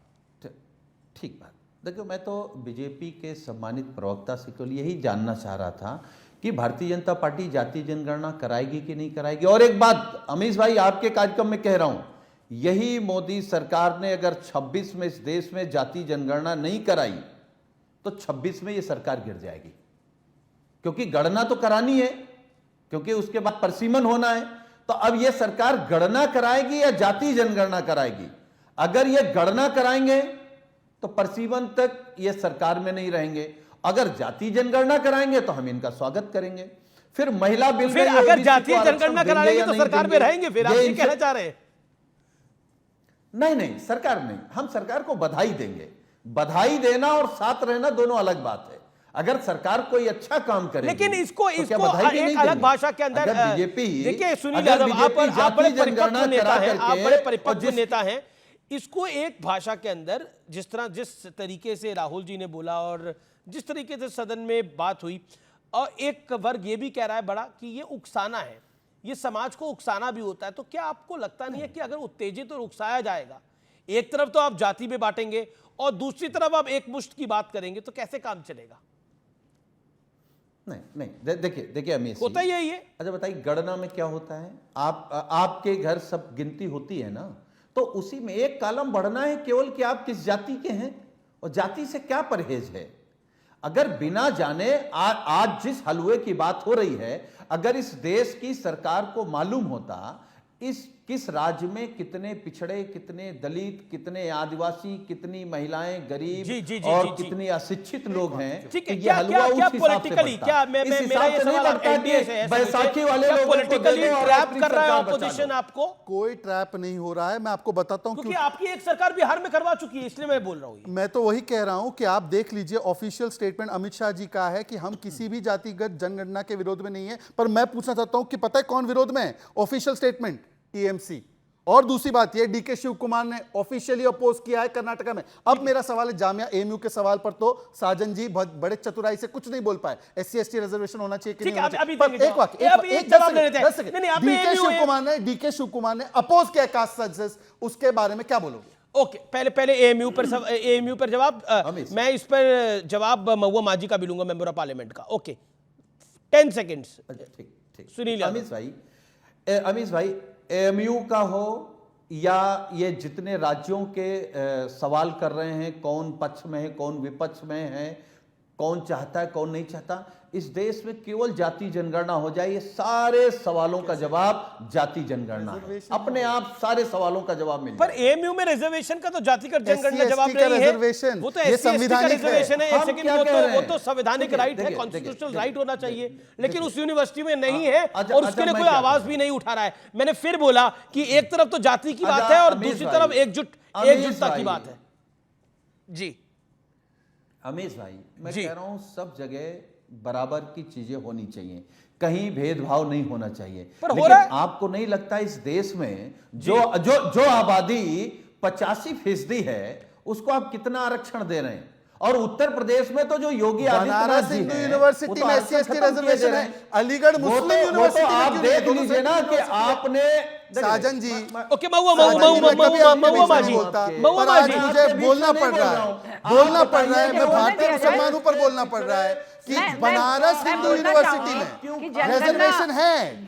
देखो मैं तो बीजेपी के सम्मानित प्रवक्ता से केवल यही जानना चाह रहा था कि भारतीय जनता पार्टी जाति जनगणना कराएगी कि नहीं कराएगी। और एक बात अमीश भाई, आपके कार्यक्रम में कह रहा हूं, यही मोदी सरकार ने अगर 26 में इस देश में जाति जनगणना नहीं कराई तो 26 में ये सरकार गिर जाएगी, क्योंकि गणना तो करानी है, क्योंकि उसके बाद परिसीमन होना है। तो अब यह सरकार गणना कराएगी या जाति जनगणना कराएगी? अगर यह गणना कराएंगे तो परिसीमन तक यह सरकार में नहीं रहेंगे, अगर जाति जनगणना कराएंगे तो हम इनका स्वागत करेंगे। फिर महिला बिल, फिर अगर जातीय जनगणना कराएंगे तो सरकार में रहेंगे, फिर आप ये कहना चाह रहे हैं? नहीं, सरकार नहीं, हम सरकार को बधाई देंगे। बधाई देना और साथ रहना दोनों अलग बात है। अगर सरकार कोई अच्छा काम करे, लेकिन इसको एक अलग भाषा के अंदर बीजेपी, देखिए सुनील यादव, आप बड़े परिपक्व नेता हैं, आप बड़े परिपक्व नेता हैं, इसको एक भाषा के अंदर जिस तरीके से राहुल जी ने बोला और जिस तरीके से सदन में बात हुई, और एक वर्ग ये भी कह रहा है बड़ा कि ये उकसाना है, ये समाज को उकसाना भी होता है, तो क्या आपको लगता नहीं है कि अगर उत्तेजित और उकसाया जाएगा, एक तरफ तो आप जाति में बांटेंगे और दूसरी तरफ आप एक मुश्त की बात करेंगे, तो कैसे काम चलेगा? नहीं, देखिए अमीर, होता ही यही है। अच्छा बताइए, गणना में क्या होता है? आपके घर सब गिनती होती है ना, तो उसी में एक कॉलम बढ़ना है केवल कि आप किस जाति के हैं, और जाति से क्या परहेज है। अगर बिना जाने आज जिस हलवे की बात हो रही है, अगर इस देश की सरकार को मालूम होता किस राज्य में कितने पिछड़े, कितने दलित, कितने आदिवासी, कितनी महिलाएं, गरीब और कितनी अशिक्षित लोग हैं, ठीक है, क्या पॉलिटिकली, क्या मेरा ये सवाल एनडीए से है, बैसाखी वाले लोग पॉलिटिकली ट्रैप कर रहा है ऑपोजिशन आपको? कोई ट्रैप नहीं हो रहा है, मैं आपको बताता हूं, क्योंकि आपकी एक सरकार बिहार में करवा चुकी है, इसलिए मैं बोल रहा हूं। मैं तो वही कह रहा हूं कि आप देख लीजिए, ऑफिशियल स्टेटमेंट अमित शाह जी का है कि हम किसी भी जातिगत जनगणना के विरोध में नहीं है। पर मैं पूछना चाहता हूं कि पता है कौन विरोध में है? Official statement TMC. और दूसरी बात ये, डीके शिव कुमार ने ऑफिशियली अपोज किया है कर्नाटका में। अब मेरा सवाल है, जामिया एएमयू के सवाल पर तो साजन जी बहुत बड़े चतुराई से कुछ नहीं बोल पाए, एससी एसटी रिजर्वेशन होना चाहिए कि नहीं होना चाहिए। एक वाक्य, डीके शिव कुमार ने अपोज किया कास्ट सेंसस, उसके बारे में क्या बोलोगे? ओके, पहले एएमयू पर जवाब, मैं इस पर जवाब महुआ माझी का भी लूंगा, मेंबर ऑफ पार्लियामेंट का। Okay, 10 seconds. ठीक सुनील अमीश भाई, एएमयू का हो या ये जितने राज्यों के सवाल कर रहे हैं, कौन पक्ष में है, कौन विपक्ष में है, कौन चाहता है, कौन नहीं चाहता, इस देश में केवल जाति जनगणना हो जाए, ये सारे सवालों का जवाब जाति जनगणना है। अपने आप सारे सवालों का जवाब मिल पर एएमयू में रिजर्वेशन का तो जातिगत जनगणना जवाब नहीं है, वो तो एससी का रिजर्वेशन है। एक सेकंड, वो तो संवैधानिक राइट है, कॉन्स्टिट्यूशनल राइट होना चाहिए, लेकिन उस यूनिवर्सिटी में नहीं है और उसके लिए कोई आवाज भी नहीं उठा रहा है। मैंने फिर बोला कि एक तरफ तो जाति की बात है और दूसरी तरफ एकजुटता की बात है। जी अमीश भाई, मैं कह रहा हूं सब जगह बराबर की चीजें होनी चाहिए, कहीं भेदभाव नहीं होना चाहिए। लेकिन आपको नहीं लगता इस देश में जो आबादी 85% है, उसको आप कितना आरक्षण दे रहे हैं? और उत्तर प्रदेश में तो जो योगी बनारस हिंदू यूनिवर्सिटी में एससी एसटी रिजर्वेशन है, अलीगढ़ मुस्लिम यूनिवर्सिटी में आप देख लीजिए ना कि आपने साजन जी, ओके, महुआ माझी, मुझे बोलना पड़ रहा है, मैं भारतीय मुसलमानों पर बोलना पड़ रहा है कि बनारस हिंदू यूनिवर्सिटी में रिजर्वेशन है,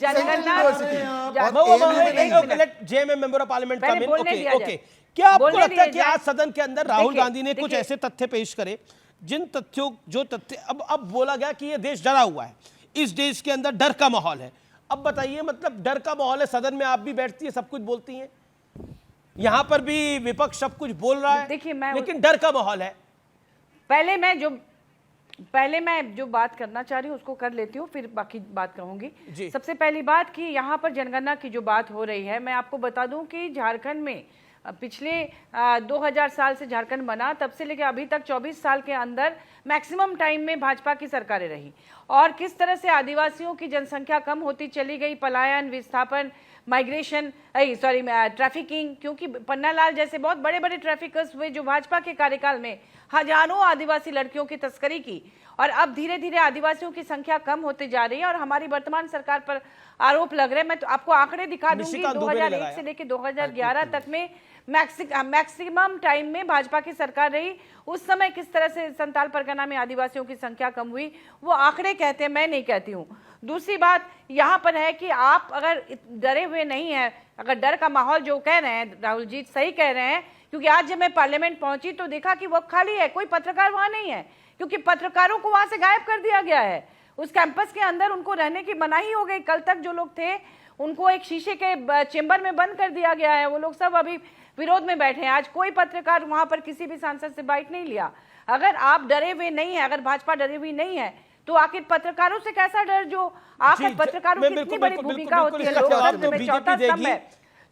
जेएमएम मेंबर ऑफ पार्लियामेंट का भी। ओके, क्या आपको लगता है कि आज सदन के अंदर राहुल गांधी ने कुछ ऐसे तथ्य पेश करे, जिन तथ्यों अब बोला गया कि ये देश डरा हुआ है, इस देश के अंदर डर का माहौल है। अब बताइए, मतलब डर का माहौल है, सदन में आप भी बैठती है, सब कुछ बोलती हैं, यहां पर भी विपक्ष सब कुछ बोल रहा है, लेकिन डर का माहौल है। पहले मैं जो बात करना चाह रही हूँ उसको कर लेती हूँ, फिर बाकी बात कहूंगी। सबसे पहली बात कि यहाँ पर जनगणना की जो बात हो रही है, मैं आपको बता दूं कि झारखंड में पिछले 2000 साल से झारखंड बना, तब से लेकर अभी तक 24 साल के अंदर मैक्सिमम टाइम में भाजपा की सरकारें रही, और किस तरह से आदिवासियों की जनसंख्या कम होती चली गई, पलायन, विस्थापन, माइग्रेशन, ट्रैफिकिंग, क्योंकि पन्नालाल जैसे बहुत बड़े बड़े ट्रैफिकर्स हुए जो भाजपा के कार्यकाल में हजारों आदिवासी लड़कियों की तस्करी की, और अब धीरे धीरे आदिवासियों की संख्या कम होते जा रही है और हमारी वर्तमान सरकार पर आरोप लग रहे हैं। मैं तो आपको आंकड़े दिखा दूंगी, 2001 से लेकर 2011 तक में मैक्सिमम टाइम में भाजपा की सरकार रही, उस समय किस तरह से संताल परगना में आदिवासियों की संख्या कम हुई, वो आंकड़े कहते हैं, मैं नहीं कहती हूँ। दूसरी बात यहाँ पर है कि आप अगर डरे हुए नहीं है, अगर डर का माहौल जो कह रहे हैं राहुल जी सही कह रहे हैं, क्योंकि आज जब मैं पार्लियामेंट पहुंची तो देखा कि वो खाली है, कोई पत्रकार वहां नहीं है, क्योंकि पत्रकारों को वहां से गायब कर दिया गया है। उस कैंपस के अंदर उनको रहने की मनाही हो गई। कल तक जो लोग थे उनको एक शीशे के चेंबर में बंद कर दिया गया है। वो लोग सब अभी विरोध में बैठे हैं। आज कोई पत्रकार वहां पर किसी भी सांसद से बाइट नहीं लिया। अगर आप डरे हुए नहीं है, अगर भाजपा डरी हुई नहीं है, तो आखिर पत्रकारों से कैसा डर, जो आखिर पत्रकारों की इतनी बड़ी भूमिका होती है लोकतंत्र में, चौथा स्तंभ है।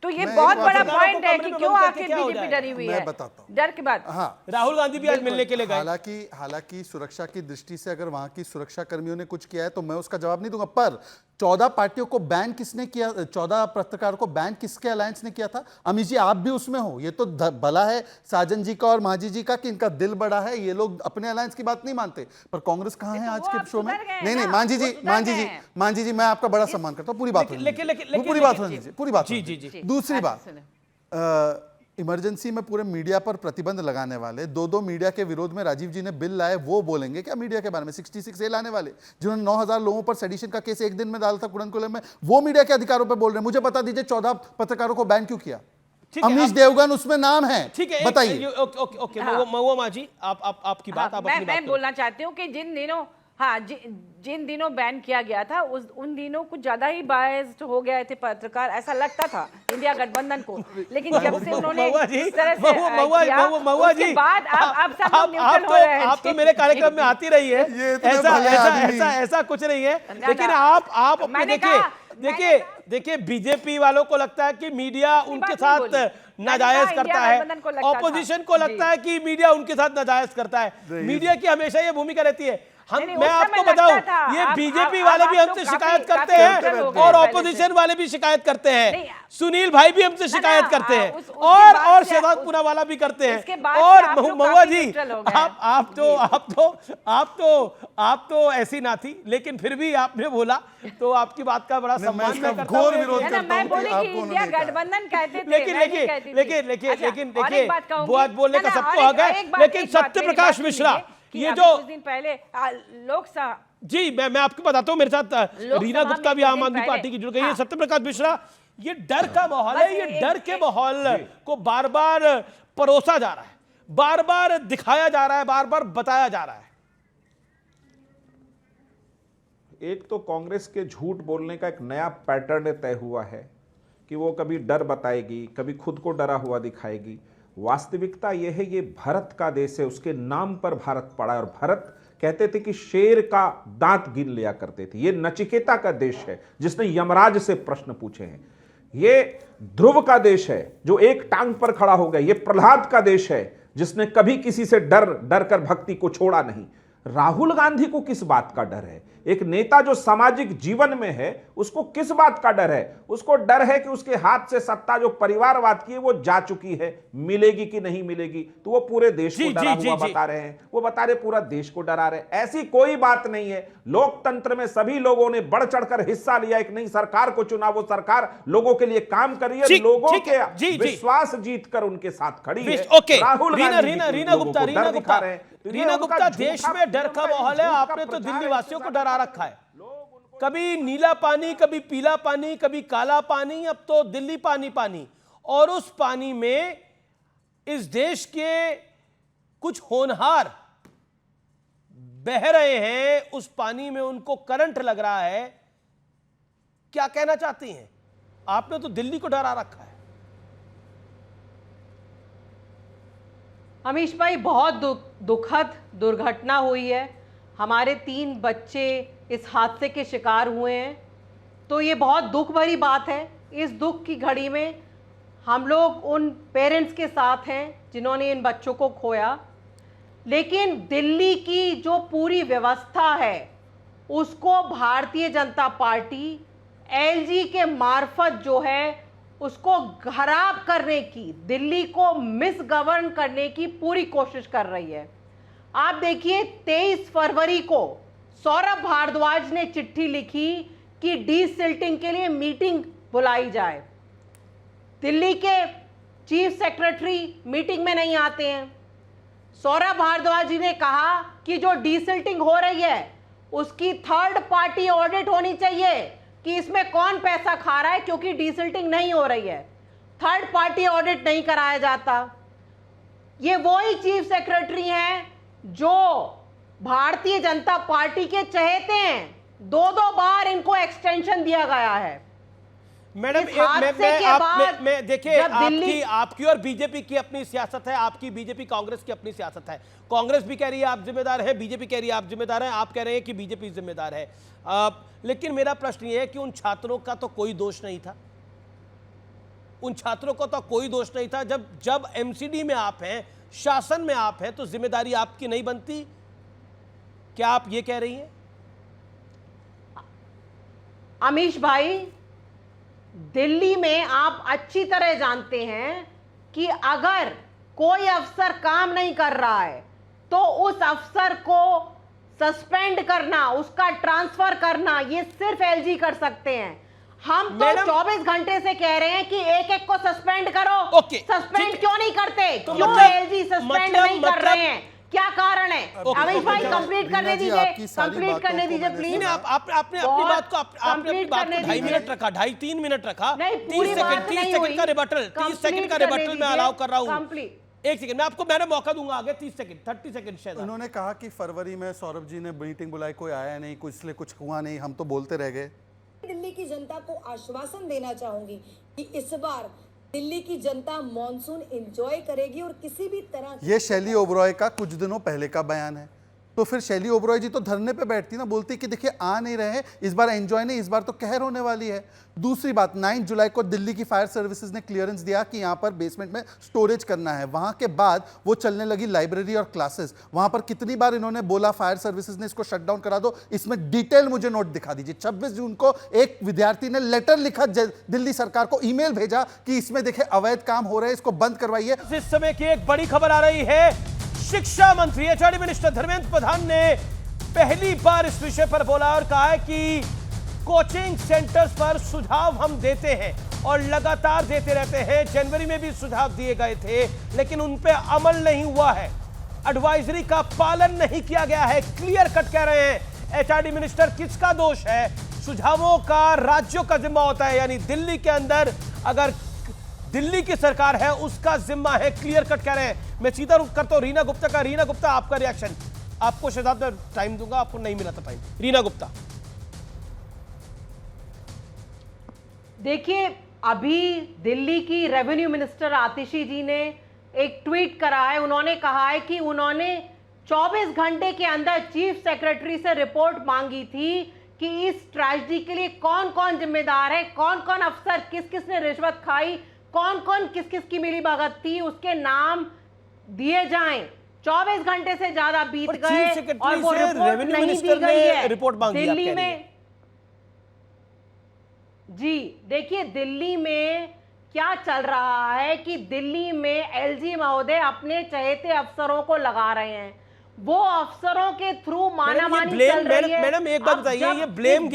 तो ये बहुत बड़ा पॉइंट है कि क्यों आखिर बीजेपी डरी हुई है। मैं बताता हूं डर के बाद राहुल गांधी भी आज मिलने के लिए गए। हालांकि सुरक्षा की दृष्टि से अगर वहां की सुरक्षा कर्मियों ने कुछ किया है तो मैं उसका जवाब नहीं दूंगा, पर 14 पार्टियों को बैन किसने किया, 14 पत्रकारों को बैन किसके अलायंस ने किया था? अमित जी आप भी उसमें हो। ये तो भला है साजन जी का और मांझी जी का कि इनका दिल बड़ा है, ये लोग अपने अलायंस की बात नहीं मानते, पर कांग्रेस कहां है आज के शो में? नहीं मांझी जी मैं आपका बड़ा सम्मान करता हूं, पूरी बात होने दीजिए, पूरी बात। दूसरी बात, इमरजेंसी में पूरे मीडिया पर प्रतिबंध लगाने वाले, दो मीडिया के विरोध में राजीव जी ने बिल लाए, वो बोलेंगे क्या मीडिया के बारे में? 66A लाने वाले जिन्होंने 9000 लोगों पर सेडिशन का केस एक दिन में डाला था कुड़नकुलम में, वो मीडिया के अधिकारों पर बोल रहे हैं। मुझे बता दीजिए 14 पत्रकारों को बैन क्यों किया? अमीश देवगन उसमें नाम है, ठीक है, बताइए। ओके महुआ मांझी, आपकी बात, आप अपनी बात मैं बोलना चाहती हूँ कि जिन दिनों बैन किया गया था उन दिनों कुछ ज्यादा ही बायस्ड हो गए थे पत्रकार, ऐसा लगता था इंडिया गठबंधन को। लेकिन जब से उन्होंने इस तरह से उसके बाद अब सब लोग न्यूट्रल हो रहे हैं। आप तो मेरे कार्यक्रम में आती रही है, ऐसा कुछ नहीं है। लेकिन आप अपने देखिए बीजेपी वालों को लगता है कि मीडिया उनके साथ नाजायज करता है, ऑपोजिशन को लगता है कि मीडिया उनके साथ नाजायज करता है। मीडिया की हमेशा ये भूमिका रहती है। मैं आपको बताऊं, ये बीजेपी वाले भी हमसे शिकायत करते हैं और ऑपोजिशन वाले भी शिकायत करते हैं। सुनील भाई भी हमसे शिकायत करते हैं और शहजाद पूनावाला भी करते हैं। और महुआ जी आप तो ऐसी ना थी, लेकिन फिर भी आपने बोला तो आपकी बात का बड़ा सम्मान मैं करता हूं। मैं बोली कि इंडिया गठबंधन कहते थे, लेकिन देखिए बात बोलने का सबको हक है, लेकिन सत्य प्रकाश मिश्रा ये जो कुछ दिन पहले लोकसभा जी मैं आपको बताता हूं, मेरे साथ रीना गुप्ता भी आम आदमी पार्टी की जुड़ गई है। सत्य प्रकाश मिश्रा, ये डर का माहौल है, ये डर के माहौल को बार बार परोसा जा रहा है, बार बार दिखाया जा रहा है, बार बार बताया जा रहा है। एक तो कांग्रेस के झूठ बोलने का एक नया पैटर्न तय हुआ है कि वो कभी डर बताएगी, कभी खुद को डरा हुआ दिखाएगी। वास्तविकता यह है ये भारत का देश है, उसके नाम पर भारत पड़ा है। और भारत कहते थे कि शेर का दांत गिन लिया करते थे। ये नचिकेता का देश है जिसने यमराज से प्रश्न पूछे हैं। ये ध्रुव का देश है जो एक टांग पर खड़ा हो गया। ये प्रहलाद का देश है जिसने कभी किसी से डर कर भक्ति को छोड़ा नहीं। राहुल गांधी को किस बात का डर है? एक नेता जो सामाजिक जीवन में है उसको किस बात का डर है? उसको डर है कि उसके हाथ से सत्ता जो परिवारवाद की है वो जा चुकी है, मिलेगी कि नहीं मिलेगी। तो वो पूरे देश को डरा हुआ बता रहे हैं, वो बता रहे पूरा देश को डरा रहे। ऐसी कोई बात नहीं है। लोकतंत्र में सभी लोगों ने बढ़ चढ़कर हिस्सा लिया, एक नई सरकार को चुना, वो सरकार लोगों के लिए काम कर रही है, लोगों के विश्वास जीत कर उनके साथ खड़ी है। राहुल रीना गुप्ता, देश में डर का माहौल है। आपने तो दिल्ली वासियों को डरा रखा है, कभी नीला पानी, कभी पीला पानी, कभी काला पानी, अब तो दिल्ली पानी। और उस पानी में इस देश के कुछ होनहार बह रहे हैं, उस पानी में उनको करंट लग रहा है। क्या कहना चाहती हैं? आपने तो दिल्ली को डरा रखा है। अमीश भाई, बहुत दुखद दुर्घटना हुई है। हमारे 3 बच्चे इस हादसे के शिकार हुए हैं, तो ये बहुत दुख भरी बात है। इस दुख की घड़ी में हम लोग उन पेरेंट्स के साथ हैं जिन्होंने इन बच्चों को खोया। लेकिन दिल्ली की जो पूरी व्यवस्था है उसको भारतीय जनता पार्टी एलजी के मार्फत जो है उसको खराब करने की, दिल्ली को मिसगवर्न करने की पूरी कोशिश कर रही है। आप देखिए 23 फरवरी को सौरभ भारद्वाज ने चिट्ठी लिखी कि डीसिल्टिंग के लिए मीटिंग बुलाई जाए। दिल्ली के चीफ सेक्रेटरी मीटिंग में नहीं आते हैं। सौरभ भारद्वाज जी ने कहा कि जो डीसिल्टिंग हो रही है उसकी थर्ड पार्टी ऑडिट होनी चाहिए कि इसमें कौन पैसा खा रहा है, क्योंकि डीसिल्टिंग नहीं हो रही है, थर्ड पार्टी ऑडिट नहीं कराया जाता। ये वही चीफ सेक्रेटरी हैं जो भारतीय जनता पार्टी के चहेते हैं। 2-2 बार इनको एक्सटेंशन दिया गया है। मैडम इस हादसे के बाद मैं देखिए, जब दिल्ली आपकी और बीजेपी की अपनी सियासत है, आपकी बीजेपी कांग्रेस की अपनी सियासत है। कांग्रेस भी कह रही है आप जिम्मेदार है, बीजेपी कह रही है आप जिम्मेदार है, आप कह रहे हैं कि बीजेपी जिम्मेदार है। लेकिन मेरा प्रश्न ये है कि उन छात्रों का तो कोई दोष नहीं था, उन छात्रों को तो कोई दोष नहीं था। जब एमसीडी में आप हैं, शासन में आप हैं, तो जिम्मेदारी आपकी नहीं बनती? क्या आप ये कह रही हैं? अमीश भाई, दिल्ली में आप अच्छी तरह जानते हैं कि अगर कोई अफसर काम नहीं कर रहा है तो उस अफसर को सस्पेंड करना, उसका ट्रांसफर करना, ये सिर्फ एलजी कर सकते हैं। हम तो 24 घंटे से कह रहे हैं कि एक को सस्पेंड करो। ओके, सस्पेंड क्यों नहीं करते? तो क्यों मतलब- एलजी सस्पेंड नहीं कर रहे हैं? क्या कारण है? अमीश भाई कंप्लीट करने दीजिए, कंप्लीट करने दीजिए प्लीज। आपने अपनी बात को 2.5 मिनट रखा, 2.5-3 मिनट रखा। नहीं, 30 पूरी बात सेकंड नहीं हुई। 30 सेकंड का रिबटल मैं अलाउ कर रहा हूँ। कंप्लीट। एक सेकंड मैं आपको मैंने मौका दूंगा आगे। 30 सेकंड शायद। उन्होंने कहा कि फरवरी में सौरभ जी ने मीटिंग बुलाई, कोई आया नहीं, कुछ इसलिए कुछ हुआ नहीं, हम तो बोलते रह गए। दिल्ली की जनता को आश्वासन देना चाहूंगी कि इस बार दिल्ली की जनता मॉनसून एंजॉय करेगी और किसी भी तरह ये शैली ओबरॉय का कुछ दिनों पहले का बयान है। तो फिर शैली ओबरॉय जी तो धरने पे बैठती ना, बोलती कि देखिए आ नहीं रहे, इस बार एंजॉय नहीं, इस बार तो कहर होने वाली है। दूसरी बात, 9 जुलाई को दिल्ली की फायर सर्विसेज ने क्लियरेंस दिया कि यहाँ पर बेसमेंट में स्टोरेज करना है। वहाँ के बाद वो चलने लगी लाइब्रेरी और क्लासेस। वहाँ पर कितनी बार इन्होंने बोला फायर सर्विसेज ने इसको शट डाउन करा दो, इसमें डिटेल मुझे नोट दिखा दीजिए। 26 जून को एक विद्यार्थी ने लेटर लिखा दिल्ली सरकार को, ईमेल भेजा कि इसमें देखिए अवैध काम हो रहे हैं, इसको बंद करवाइए। इस समय की एक बड़ी खबर आ रही है। शिक्षा मंत्री एचआरडी मिनिस्टर धर्मेंद्र प्रधान ने पहली बार इस विषय पर बोला और कहा है कि कोचिंग सेंटर्स पर सुझाव हम देते हैं और लगातार देते रहते हैं। जनवरी में भी सुझाव दिए गए थे लेकिन उन पे अमल नहीं हुआ है, एडवाइजरी का पालन नहीं किया गया है। क्लियर कट कह रहे हैं एचआरडी मिनिस्टर। किसका दोष है? सुझावों का राज्यों का जिम्मा होता है, यानी दिल्ली के अंदर अगर दिल्ली की सरकार है उसका जिम्मा है। क्लियर कट कह रहे हैं। मैं सीधा रुख करता हूं रीना गुप्ता का। रीना गुप्ता, आपका रिएक्शन। आपको शहजाद में टाइम दूंगा, आपको नहीं मिला था टाइम। रीना गुप्ता। देखिए, अभी दिल्ली की रेवेन्यू मिनिस्टर आतिशी जी ने एक ट्वीट करा है। उन्होंने कहा है कि उन्होंने 24 घंटे के अंदर चीफ सेक्रेटरी से रिपोर्ट मांगी थी कि इस ट्रेजेडी के लिए कौन कौन जिम्मेदार है, कौन कौन अफसर, किस किस ने रिश्वत खाई, कौन कौन किस किस की मिली भगत थी, उसके नाम दिए जाएं। 24 घंटे से ज्यादा बीत गए और वो रिपोर्ट नहीं दी गई है। रिपोर्ट मांगी दिल्ली में जी, देखिए दिल्ली में क्या चल रहा है कि दिल्ली में एलजी महोदय अपने चहेते अफसरों को लगा रहे हैं। वो अफसरों के थ्रू मानामानी चल रही है। मैडम एक बात बताइए, ये ब्लेम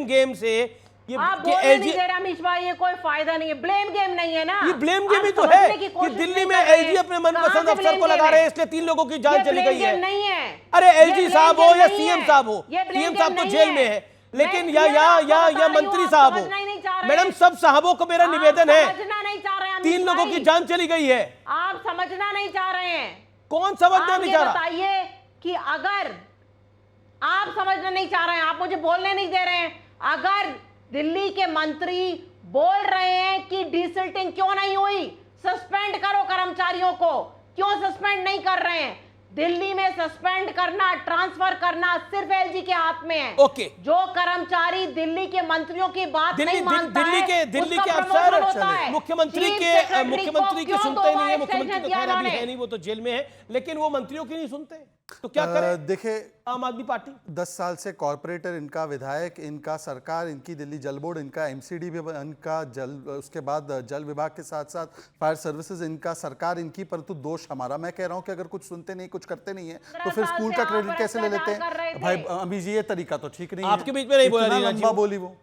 गेम से ये आप बोलने नहीं दे रहे अमीश भाई, ये कोई फायदा नहीं है। ब्लेम गेम नहीं है ना, ये ब्लेम गेम ही तो है कि दिल्ली में एलजी अपने मनपसंद अफसर को लगा रहे हैं, इसलिए 3 लोगों की जान चली गई है। नहीं है, अरे एलजी साहब हो या सीएम साहब हो, सीएम साहब तो जेल में है, लेकिन या मंत्री साहब हो, मैडम सब साहबों को मेरा निवेदन है, 3 लोगों की जान चली गई है। आप समझना नहीं चाह रहे हैं। कौन समझना नहीं चाह रहा? बताइए कि अगर आप समझना नहीं चाह रहे हैं, आप मुझे बोलने नहीं दे रहे हैं। अगर दिल्ली के मंत्री बोल रहे हैं कि डिसल्टिंग क्यों नहीं हुई, सस्पेंड करो कर्मचारियों को, क्यों सस्पेंड नहीं कर रहे हैं? दिल्ली में सस्पेंड करना, ट्रांसफर करना सिर्फ एलजी के हाथ में है। ओके। जो कर्मचारी दिल्ली के मंत्रियों की बात नहीं मानता दिल्ली के अफसर मुख्यमंत्री की सुनते ही नहीं है। मुख्यमंत्री तो खैर अभी है नहीं, वो तो जेल में है, लेकिन वो मंत्रियों की नहीं सुनते तो क्या करें? देखिए, आम आदमी पार्टी 10 साल से कॉर्पोरेटर, इनका विधायक, इनका सरकार, इनकी दिल्ली जल बोर्ड, इनका एमसीडी भी, इनका जल, उसके बाद जल विभाग के साथ साथ फायर सर्विसेज, इनका सरकार इनकी, परंतु दोष हमारा। मैं कह रहा हूं कि अगर कुछ सुनते नहीं, कुछ करते नहीं है तो फिर स्कूल का क्रेडिट कैसे ले लेते हैं? भाई अभी ये तरीका तो ठीक नहीं है। आपके बीच में नहीं बोला, लंबा बोली वो।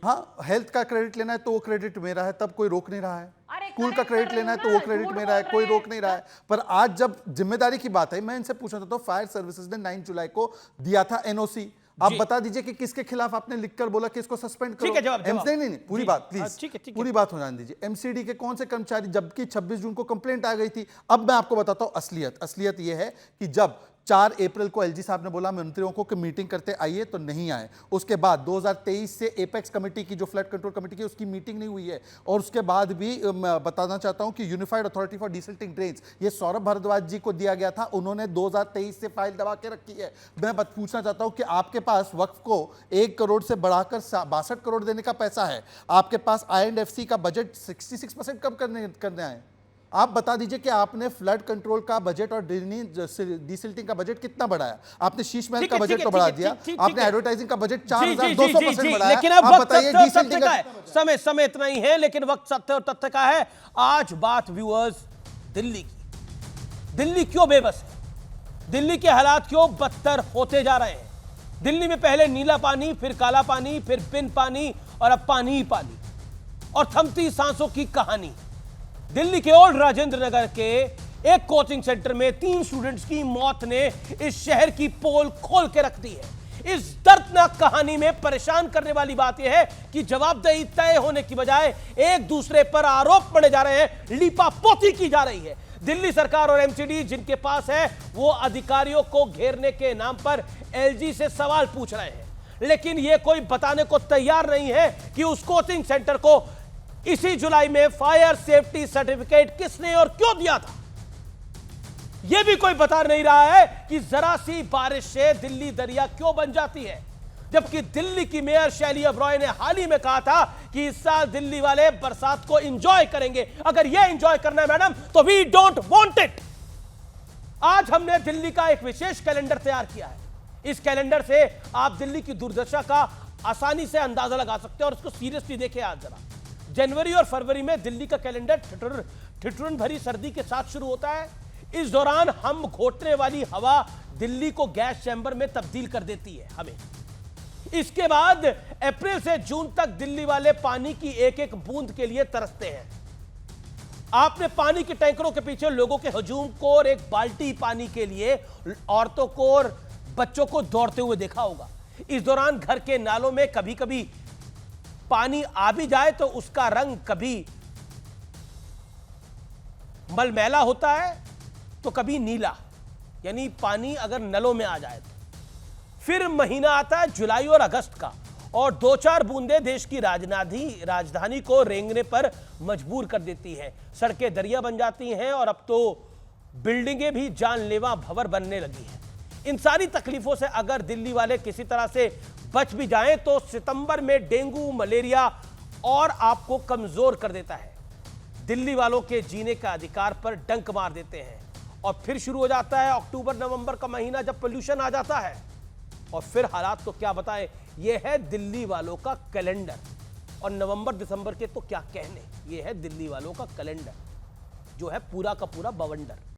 हाँ, हेल्थ का क्रेडिट लेना है तो वो क्रेडिट मेरा है, तब कोई रोक नहीं रहा है। स्कूल का क्रेडिट लेना है तो वो क्रेडिट मेरा है, कोई रोक नहीं रहा है। पर आज जब जिम्मेदारी की बात है, मैं इनसे पूछना चाहता हूं, फायर सर्विसेज ने 9 जुलाई को दिया था एनओसी। आप बता दीजिए कि किसके खिलाफ आपने लिखकर बोला कि इसको सस्पेंड करो। नहीं, पूरी बात प्लीज, पूरी बात हो जाने दीजिए। एमसीडी के कौन से कर्मचारी, जबकि 26 जून को कंप्लेंट आ गई थी। अब मैं आपको बताता हूं असलियत। असलियत यह है कि जब 4 अप्रैल को एलजी साहब ने बोला मंत्रियों को कि मीटिंग करते आइए, तो नहीं आए। उसके बाद 2023 से एपेक्स कमेटी की, जो फ्लड कंट्रोल कमेटी की, उसकी मीटिंग नहीं हुई है। और उसके बाद भी मैं बताना चाहता हूं कि यूनिफाइड अथॉरिटी फॉर डिसल्टिंग ड्रेन्स, ये सौरभ भारद्वाज जी को दिया गया था, उन्होंने 2023 से फाइल दबा के रखी है। मैं पूछना चाहता हूं कि आपके पास वक्फ को 1 करोड़ से बढ़ाकर 62 करोड़ देने का पैसा है, आपके पास INFC का बजट 66% कम करने आए। आप बता दीजिए कि आपने फ्लड कंट्रोल का बजट और डिसिल्टिंग का बजट कितना बढ़ाया? आपने शीश महल का बजट तो बढ़ा दिया, आपने एडवर्टाइजिंग का बजट 4200% बढ़ाया। लेकिन अब आप वक्त बताइए सत्य और डिसिल्टिंग तथ्य का है, समय इतना ही है, लेकिन वक्त सत्य और तथ्य का है। आज बात व्यूअर्स दिल्ली की। दिल्ली क्यों बेबस है? दिल्ली के हालात क्यों बदतर होते जा रहे हैं? दिल्ली में पहले नीला पानी, फिर काला पानी, फिर बिन पानी और अब पानी ही पानी, और थमती सांसों की कहानी। दिल्ली के ओल्ड राजेंद्र नगर के एक कोचिंग सेंटर में 3 स्टूडेंट्स की मौत ने इस शहर की पोल खोल के रख दी है। इस दर्दनाक कहानी में परेशान करने वाली बात यह है कि जवाबदेही तय होने की बजाय एक दूसरे पर आरोप पड़े जा रहे हैं, लीपापोती की जा रही है। दिल्ली सरकार और एमसीडी जिनके पास है, वो अधिकारियों को घेरने के नाम पर एलजी से सवाल पूछ रहे हैं, लेकिन यह कोई बताने को तैयार नहीं है कि उस कोचिंग सेंटर को इसी जुलाई में फायर सेफ्टी सर्टिफिकेट किसने और क्यों दिया था। यह भी कोई बता नहीं रहा है कि जरा सी बारिश से दिल्ली दरिया क्यों बन जाती है, जबकि दिल्ली की मेयर शैली रॉय ने हाल ही में कहा था कि इस साल दिल्ली वाले बरसात को एंजॉय करेंगे। अगर यह एंजॉय करना है मैडम, तो वी डोंट वांट इट। आज हमने दिल्ली का एक विशेष कैलेंडर तैयार किया है। इस कैलेंडर से आप दिल्ली की दुर्दशा का आसानी से अंदाजा लगा सकते हैं, और उसको सीरियसली देखें। आज जरा जनवरी और फरवरी में दिल्ली का कैलेंडर ठिठुरन भरी सर्दी के साथ शुरू होता है। इस दौरान हम घोटने वाली हवा दिल्ली को गैस चैंबर में तब्दील कर देती है हमें। इसके बाद अप्रैल से जून तक दिल्ली वाले पानी की एक एक बूंद के लिए तरसते हैं। आपने पानी के टैंकरों के पीछे लोगों के हजूम को और एक बाल्टी पानी के लिए औरतों को और बच्चों को दौड़ते हुए देखा होगा। इस दौरान घर के नालों में कभी कभी पानी आ भी जाए तो उसका रंग कभी मलमैला होता है तो कभी नीला, यानी पानी अगर नलों में आ जाए तो। फिर महीना आता है जुलाई और अगस्त का, और 2-4 बूंदें देश की राजधानी को रेंगने पर मजबूर कर देती हैं। सड़कें दरिया बन जाती हैं, और अब तो बिल्डिंगें भी जानलेवा भंवर बनने लगी हैं। इन सारी तकलीफों से अगर दिल्ली वाले किसी तरह से बच भी जाएं तो सितंबर में डेंगू, मलेरिया और आपको कमजोर कर देता है। दिल्ली वालों के जीने का अधिकार पर डंक मार देते हैं, और फिर शुरू हो जाता है अक्टूबर-नवंबर का महीना, जब पोल्यूशन आ जाता है, और फिर हालात तो क्या बताएं। यह है दिल्ली वालों का कैलेंडर, और नवंबर-दिसंबर के तो क्या कहने। यह है दिल्ली वालों का कैलेंडर, जो है पूरा का पूरा बवंडर।